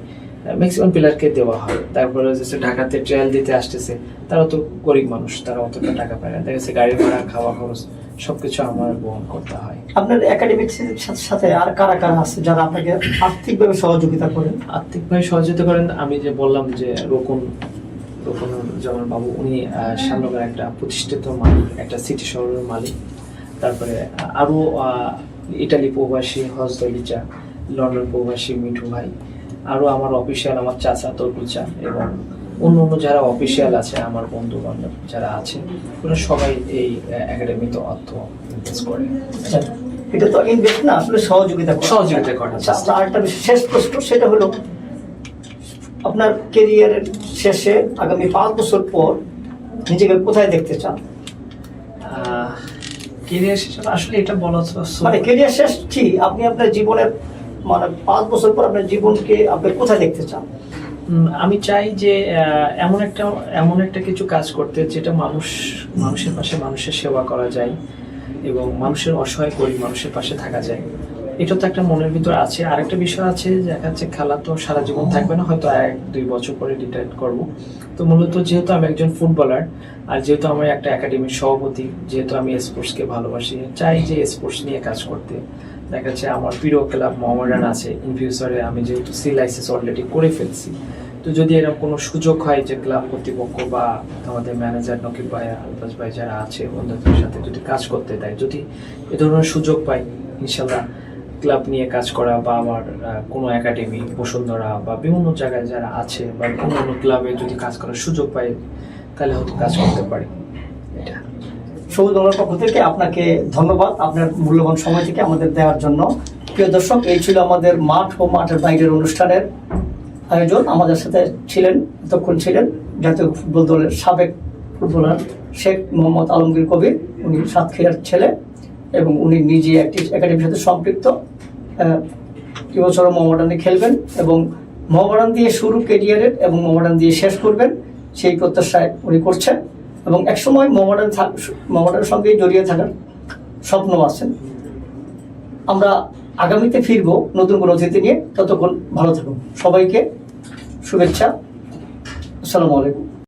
[SPEAKER 2] ম্যাক্সিমাম প্লেয়ারকে দেওয়া হয়। তারপরে হচ্ছে ঢাকাতে ট্রায়াল দিতে আসতেছে, তারা তো গরিব মানুষ, তারা অতটা টাকা পায় না, দেখা যাচ্ছে গাড়ি ভাড়া, খাওয়া খরচ সবকিছু আমার বহন করতে হয়।
[SPEAKER 1] আপনার একাডেমির সাথে আর কারা কারা আছে যারা আপনাকে আর্থিকভাবে সহযোগিতা করেন?
[SPEAKER 2] আর্থিকভাবে সহযোগিতা করেন আমি যে বললাম যে রকুন জামান বাবু, উনি শ্যামনগরের একটা প্রতিষ্ঠিত মালিক, একটা সিটি শহরের মালিক। তারপরে আরো ইটালি প্রবাসী হজদলিচা, লন্ডন প্রবাসী মিঠু ভাই, আরো আমার অফিসিয়াল আমার চাচা তরকুচা, এবং অন্য অন্য যারা অফিসিয়াল আছে আমার বন্ধু বান্ধব যারা আছে, ওরা সবাই এই একাডেমিতে অর্থ ইনভেস্ট করে।
[SPEAKER 1] আচ্ছা, এটা তো ইনভেস্ট না, আসলে সহযোগিতা করে। আচ্ছা, আপনার আরেকটা শেষ প্রশ্ন, সেটা হলো আপনার কেরিয়ারের শেষে আগামী 5 বছর পর নিজেকে কোথায় দেখতে চান?
[SPEAKER 2] কেরিয়ার শেষে আসলে এটা বলা
[SPEAKER 1] মানে কেরিয়ার শেষ ঠিক, আপনি আপনার জীবনের মানে 5 বছর পর আপনার জীবনকে আপনি কোথায় দেখতে চান?
[SPEAKER 2] আমি চাই যে এমন একটা কিছু কাজ করতে যেটা মানুষের পাশে মানুষের সেবা করা যায় এবং মানুষের অসহায় গরিব মানুষের পাশে থাকা যায়। এটা তো একটা মনের ভিতর আছে। আরেকটা বিষয় আছে, দেখা যাচ্ছে খেলা তো সারা জীবন থাকবে না, হয়তো 1-2 বছর পরে রিটায়ার করব। তো মূলত যেহেতু আমি একজন ফুটবলার আর যেহেতু আমি একটা একাডেমির সভাপতি, যেহেতু আমি স্পোর্টসকে ভালোবাসি, চাই যে স্পোর্টস নিয়ে কাজ করতে। দেখা যাচ্ছে আমার প্রিয় ক্লাব মোহামেডান আছে, ইন ফিউচারে আমি যেহেতু সি লাইসেন্স অলরেডি করে ফেলছি, তো যদি এরকম কোনো সুযোগ হয় যে ক্লাব কর্তৃপক্ষ বা আমাদের ম্যানেজার নকিব ভাই, আলতাজ ভাই যারা আছে বন্ধুদের সাথে যদি কাজ করতে দেয়, যদি এ ধরনের সুযোগ পাই, ইনশাল্লাহ ক্লাব নিয়ে কাজ করা বা আমার কোনো একাডেমি বসুন্ধরা বা বিভিন্ন জায়গায় যারা আছে বা অন্যান্য ক্লাবে যদি কাজ করার সুযোগ পাই, তাহলে হয়তো কাজ করতে পারি। এটা
[SPEAKER 1] সবুজ বাংলার পক্ষ থেকে আপনাকে ধন্যবাদ আপনার মূল্যবান সময় থেকে আমাদের দেওয়ার জন্য। প্রিয় দর্শক, এই ছিল আমাদের মাঠ ও মাঠের বাইরের অনুষ্ঠানের আয়োজন। আমাদের সাথে এতক্ষণ ছিলেন জাতীয় ফুটবল দলের সাবেক ফুটবলার শেখ মোহাম্মদ আলমগীর কবির। উনি সাতক্ষীরার ছেলে এবং উনি নিজে একটি একাডেমির সাথে সম্পৃক্ত। এবছরও মোহামেডানে খেলবেন এবং মোহামেডান দিয়ে শুরু কেরিয়ারের এবং মোহামেডান দিয়ে শেষ করবেন, সেই প্রত্যাশায় উনি করছেন এবং একসময় মোহামেডানের সঙ্গে জড়িয়ে থাকার স্বপ্ন আছেন। আমরা আগামীতে ফিরবো নতুন কোনো অতিথি নিয়ে। ততক্ষণ ভালো থাকুন। সবাইকে শুভেচ্ছা। আসসালামু আলাইকুম।